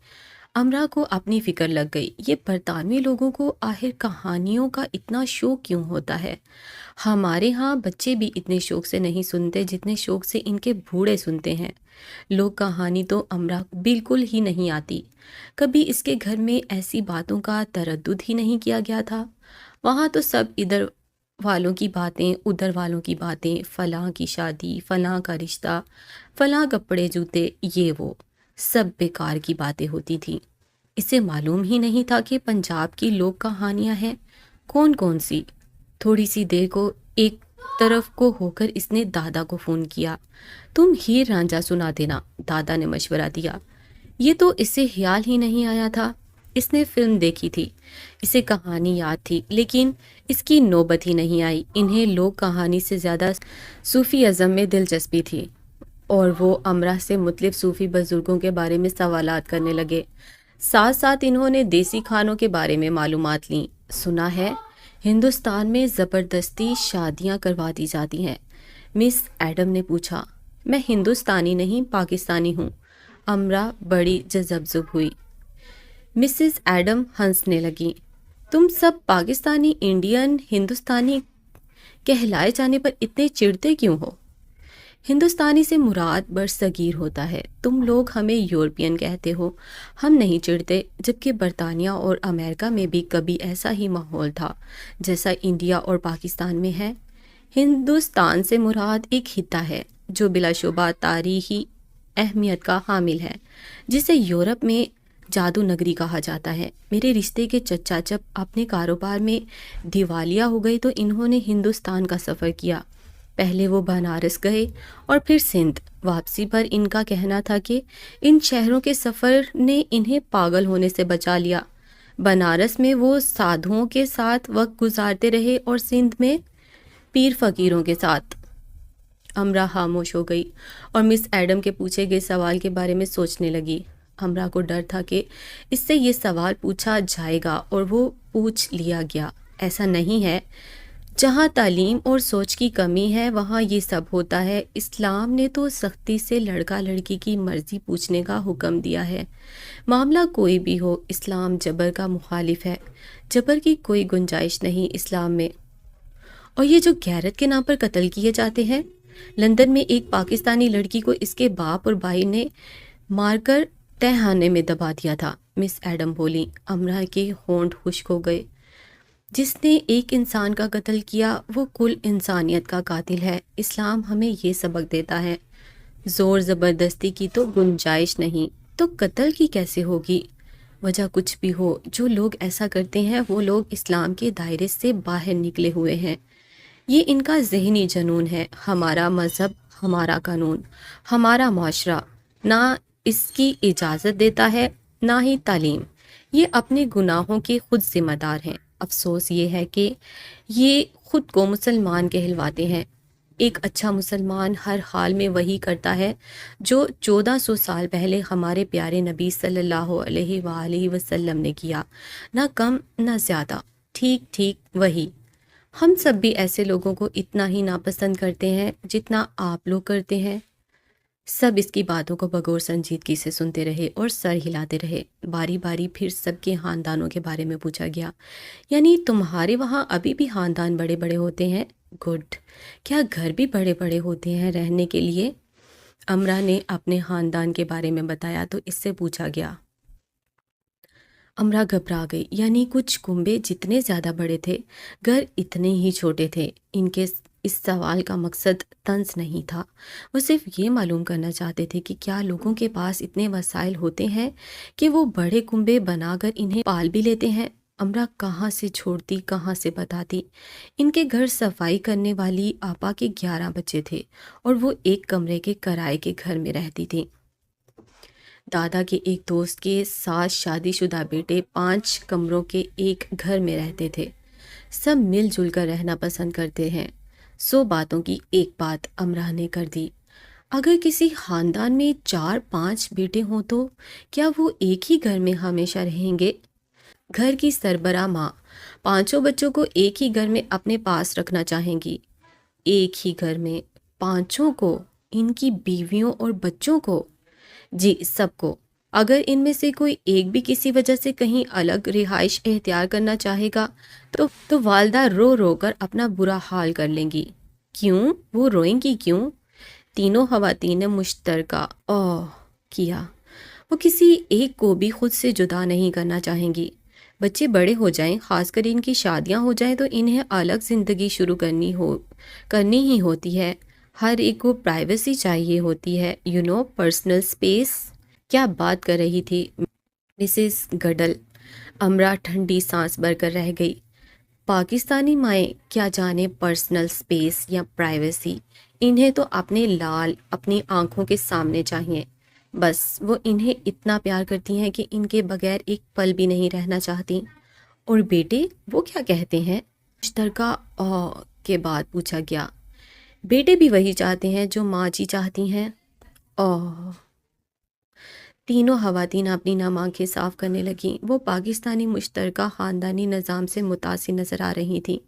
امرا کو اپنی فکر لگ گئی، یہ برطانوی لوگوں کو آخر کہانیوں کا اتنا شوق کیوں ہوتا ہے؟ ہمارے ہاں بچے بھی اتنے شوق سے نہیں سنتے جتنے شوق سے ان کے بوڑھے سنتے ہیں۔ لوگ کہانی تو امرا بالکل ہی نہیں آتی، کبھی اس کے گھر میں ایسی باتوں کا تردد ہی نہیں کیا گیا تھا۔ وہاں تو سب ادھر والوں کی باتیں، ادھر والوں کی باتیں، فلاں کی شادی، فلاں کا رشتہ، فلاں کپڑے جوتے، یہ وہ سب بیکار کی باتیں ہوتی تھیں۔ اسے معلوم ہی نہیں تھا کہ پنجاب کی لوک کہانیاں ہیں کون کون سی۔ تھوڑی سی دیر کو ایک طرف کو ہو کر اس نے دادا کو فون کیا۔ تم ہیر رانجھا سنا دینا، دادا نے مشورہ دیا۔ یہ تو اسے خیال ہی نہیں آیا تھا، اس نے فلم دیکھی تھی، اسے کہانی یاد تھی، لیکن اس کی نوبت ہی نہیں آئی۔ انہیں لوک کہانی سے زیادہ صوفی ازم میں دلچسپی تھی اور وہ امرا سے مختلف صوفی بزرگوں کے بارے میں سوالات کرنے لگے۔ ساتھ ساتھ انہوں نے دیسی کھانوں کے بارے میں معلومات لیں۔ سنا ہے ہندوستان میں زبردستی شادیاں کروا دی جاتی ہیں؟ مس ایڈم نے پوچھا۔ میں ہندوستانی نہیں، پاکستانی ہوں، امرا بڑی جذبزب ہوئی۔ مسز ایڈم ہنسنے لگیں۔ تم سب پاکستانی، انڈین، ہندوستانی کہلائے جانے پر اتنے چڑھتے کیوں ہو؟ ہندوستانی سے مراد برصغیر ہوتا ہے، تم لوگ ہمیں یورپین کہتے ہو، ہم نہیں چڑھتے، جبکہ برطانیہ اور امریکہ میں بھی کبھی ایسا ہی ماحول تھا جیسا انڈیا اور پاکستان میں ہے۔ ہندوستان سے مراد ایک خطہ ہے جو بلا شبہ تاریخی اہمیت کا حامل ہے، جسے یورپ میں جادو نگری کہا جاتا ہے۔ میرے رشتے کے چچا جب اپنے کاروبار میں دیوالیہ ہو گئے تو انہوں نے ہندوستان کا سفر کیا۔ پہلے وہ بنارس گئے اور پھر سندھ۔ واپسی پر ان کا کہنا تھا کہ ان شہروں کے سفر نے انہیں پاگل ہونے سے بچا لیا۔ بنارس میں وہ سادھوؤں کے ساتھ وقت گزارتے رہے اور سندھ میں پیر فقیروں کے ساتھ۔ امرا خاموش ہو گئی اور مس ایڈم کے پوچھے گئے سوال کے بارے میں سوچنے لگی۔ امرا کو ڈر تھا کہ اس سے یہ سوال پوچھا جائے گا اور وہ پوچھ لیا گیا۔ ایسا نہیں ہے جہاں تعلیم اور سوچ کی کمی ہے وہاں یہ سب ہوتا ہے۔ اسلام نے تو سختی سے لڑکا لڑکی کی مرضی پوچھنے کا حکم دیا ہے۔ معاملہ کوئی بھی ہو، اسلام جبر کا مخالف ہے۔ جبر کی کوئی گنجائش نہیں اسلام میں۔ اور یہ جو غیرت کے نام پر قتل کیے جاتے ہیں، لندن میں ایک پاکستانی لڑکی کو اس کے باپ اور بھائی نے مار کر تہخانے میں دبا دیا تھا، مس ایڈم بولی۔ امرا کے ہونٹ خشک ہو گئے۔ جس نے ایک انسان کا قتل کیا وہ کل انسانیت کا قاتل ہے۔ اسلام ہمیں یہ سبق دیتا ہے، زور زبردستی کی تو گنجائش نہیں، تو قتل کی کیسے ہوگی؟ وجہ کچھ بھی ہو، جو لوگ ایسا کرتے ہیں وہ لوگ اسلام کے دائرے سے باہر نکلے ہوئے ہیں۔ یہ ان کا ذہنی جنون ہے۔ ہمارا مذہب، ہمارا قانون، ہمارا معاشرہ نہ اس کی اجازت دیتا ہے، نہ ہی تعلیم۔ یہ اپنے گناہوں کے خود ذمہ دار ہیں۔ افسوس یہ ہے کہ یہ خود کو مسلمان کہلواتے ہیں۔ ایک اچھا مسلمان ہر حال میں وہی کرتا ہے جو 1400 سال پہلے ہمارے پیارے نبی صلی اللہ علیہ وآلہ وسلم نے کیا، نہ کم نہ زیادہ، ٹھیک ٹھیک وہی۔ ہم سب بھی ایسے لوگوں کو اتنا ہی ناپسند کرتے ہیں جتنا آپ لوگ کرتے ہیں۔ سب اس کی باتوں کو بغور سنجیدگی سے سنتے رہے اور سر ہلاتے رہے۔ باری باری پھر سب کے خاندانوں کے بارے میں پوچھا گیا۔ یعنی تمہارے وہاں ابھی بھی خاندان بڑے بڑے ہوتے ہیں؟ گڈ۔ کیا گھر بھی بڑے بڑے ہوتے ہیں رہنے کے لیے؟ امرا نے اپنے خاندان کے بارے میں بتایا تو اس سے پوچھا گیا۔ امرا گھبرا گئی۔ یعنی کچھ کنبے جتنے زیادہ بڑے تھے، گھر اتنے ہی چھوٹے تھے۔ ان کے اس سوال کا مقصد طنز نہیں تھا، وہ صرف یہ معلوم کرنا چاہتے تھے کہ کیا لوگوں کے پاس اتنے وسائل ہوتے ہیں کہ وہ بڑے کنبے بنا کر انہیں پال بھی لیتے ہیں۔ امرا کہاں سے چھوڑتی، کہاں سے بتاتی؟ ان کے گھر صفائی کرنے والی آپا کے 11 بچے تھے اور وہ ایک کمرے کے کرائے کے گھر میں رہتی تھی۔ دادا کے ایک دوست کے 7 شادی شدہ بیٹے 5 کمروں کے ایک گھر میں رہتے تھے۔ سب مل جل کر رہنا پسند کرتے ہیں۔ 100 باتوں کی ایک بات امرا نے کر دی۔ اگر کسی خاندان میں 4-5 بیٹے ہوں تو کیا وہ ایک ہی گھر میں ہمیشہ رہیں گے؟ گھر کی سربراہ ماں 5 بچوں کو ایک ہی گھر میں اپنے پاس رکھنا چاہیں گی۔ ایک ہی گھر میں 5 کو، ان کی بیویوں اور بچوں کو؟ جی سب کو۔ اگر ان میں سے کوئی ایک بھی کسی وجہ سے کہیں الگ رہائش اختیار کرنا چاہے گا تو والدہ رو رو کر اپنا برا حال کر لیں گی۔ کیوں؟ وہ روئیں گی کیوں؟ تینوں خواتین نے مشترکہ اوہ کیا۔ وہ کسی ایک کو بھی خود سے جدا نہیں کرنا چاہیں گی۔ بچے بڑے ہو جائیں، خاص کر ان کی شادیاں ہو جائیں تو انہیں الگ زندگی شروع کرنی ہی ہوتی ہے۔ ہر ایک کو پرائیویسی چاہیے ہوتی ہے، پرسنل سپیس۔ کیا بات کر رہی تھی مسز گڈل؟ امرا ٹھنڈی سانس بھر کر رہ گئی۔ پاکستانی مائیں کیا جانے پرسنل سپیس یا پرائیویسی، انہیں تو اپنے لال اپنی آنکھوں کے سامنے چاہیے، بس وہ انہیں اتنا پیار کرتی ہیں کہ ان کے بغیر ایک پل بھی نہیں رہنا چاہتی۔ اور بیٹے وہ کیا کہتے ہیں؟ مشترکہ کے بعد پوچھا گیا۔ بیٹے بھی وہی چاہتے ہیں جو ماں جی چاہتی ہیں۔ تینوں خواتین اپنی نم آنکھیں صاف کرنے لگیں۔ وہ پاکستانی مشترکہ خاندانی نظام سے متاثر نظر آ رہی تھیں۔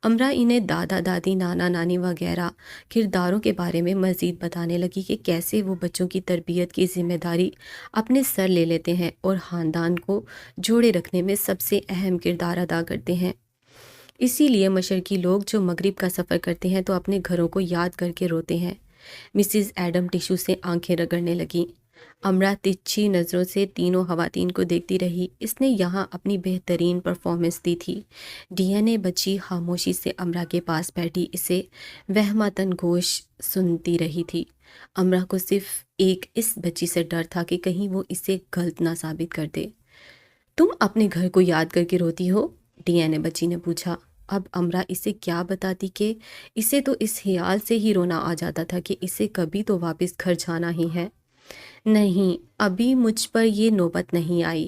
امرا انہیں دادا دادی، نانا نانی وغیرہ کرداروں کے بارے میں مزید بتانے لگی کہ کیسے وہ بچوں کی تربیت کی ذمہ داری اپنے سر لے لیتے ہیں اور خاندان کو جوڑے رکھنے میں سب سے اہم کردار ادا کرتے ہیں۔ اسی لیے مشرقی لوگ جو مغرب کا سفر کرتے ہیں تو اپنے گھروں کو یاد کر کے روتے ہیں۔ مسز ایڈم ٹشو سے آنکھیں رگڑنے لگیں۔ امرا تچھی نظروں سے تینوں خواتین کو دیکھتی رہی۔ اس نے یہاں اپنی بہترین پرفارمنس دی تھی۔ ڈی این اے بچی خاموشی سے امرا کے پاس بیٹھی اسے وہمتاً گوش سنتی رہی تھی۔ امرا کو صرف ایک اس بچی سے ڈر تھا کہ کہیں وہ اسے غلط نہ ثابت کر دے۔ تم اپنے گھر کو یاد کر کے روتی ہو؟ ڈی این اے بچی نے پوچھا۔ اب امرا اسے کیا بتاتی کہ اسے تو اس خیال سے ہی رونا آ جاتا تھا کہ اسے کبھی تو واپس گھر جانا ہی ہے۔ نہیں، ابھی مجھ پر یہ نوبت نہیں آئی۔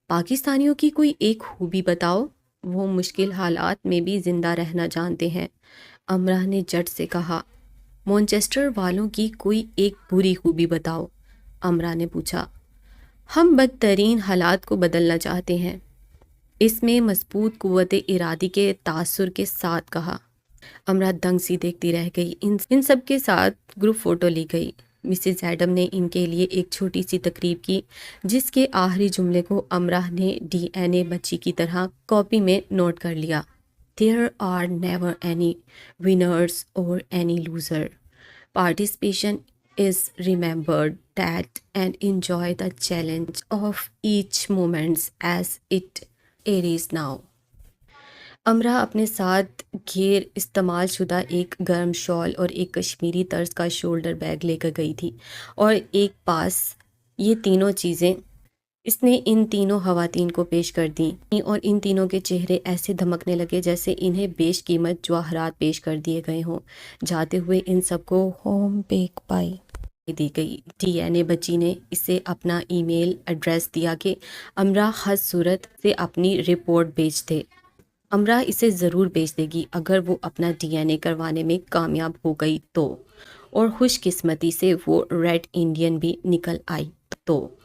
پاکستانیوں کی کوئی ایک خوبی بتاؤ، وہ مشکل حالات میں بھی زندہ رہنا جانتے ہیں، امرا نے جٹ سے کہا۔ مانچسٹر والوں کی کوئی ایک بری خوبی بتاؤ، امرا نے پوچھا۔ ہم بدترین حالات کو بدلنا چاہتے ہیں۔ اس میں مضبوط قوت ارادی کے تاثر کے ساتھ کہا۔ امرا دنگ سی دیکھتی رہ گئی۔ ان سب کے ساتھ گروپ فوٹو لی گئی۔ مسز ایڈم نے ان کے لیے ایک چھوٹی سی تقریب کی جس کے آخری جملے کو امرا نے ڈی این اے بچی کی طرح کاپی میں نوٹ کر لیا۔ There are never any winners or any loser. Participation is remembered that and enjoy the challenge of each moment as it is now. امرا اپنے ساتھ غیر استعمال شدہ ایک گرم شال اور ایک کشمیری طرز کا شولڈر بیگ لے کر گئی تھی اور ایک پاس یہ تینوں چیزیں اس نے ان تینوں خواتین کو پیش کر دیں اور ان تینوں کے چہرے ایسے دھمکنے لگے جیسے انہیں بیش قیمت جواہرات پیش کر دیے گئے ہوں۔ جاتے ہوئے ان سب کو ہوم بیک پائی دی گئی۔ ڈی این اے بچی نے اسے اپنا ای میل ایڈریس دیا کہ امرا خط صورت سے اپنی رپورٹ بھیج دے۔ امرا اسے ضرور بھیج دے گی اگر وہ اپنا ڈی این اے کروانے میں کامیاب ہو گئی تو، اور خوش قسمتی سے وہ ریڈ انڈین بھی نکل آئی تو۔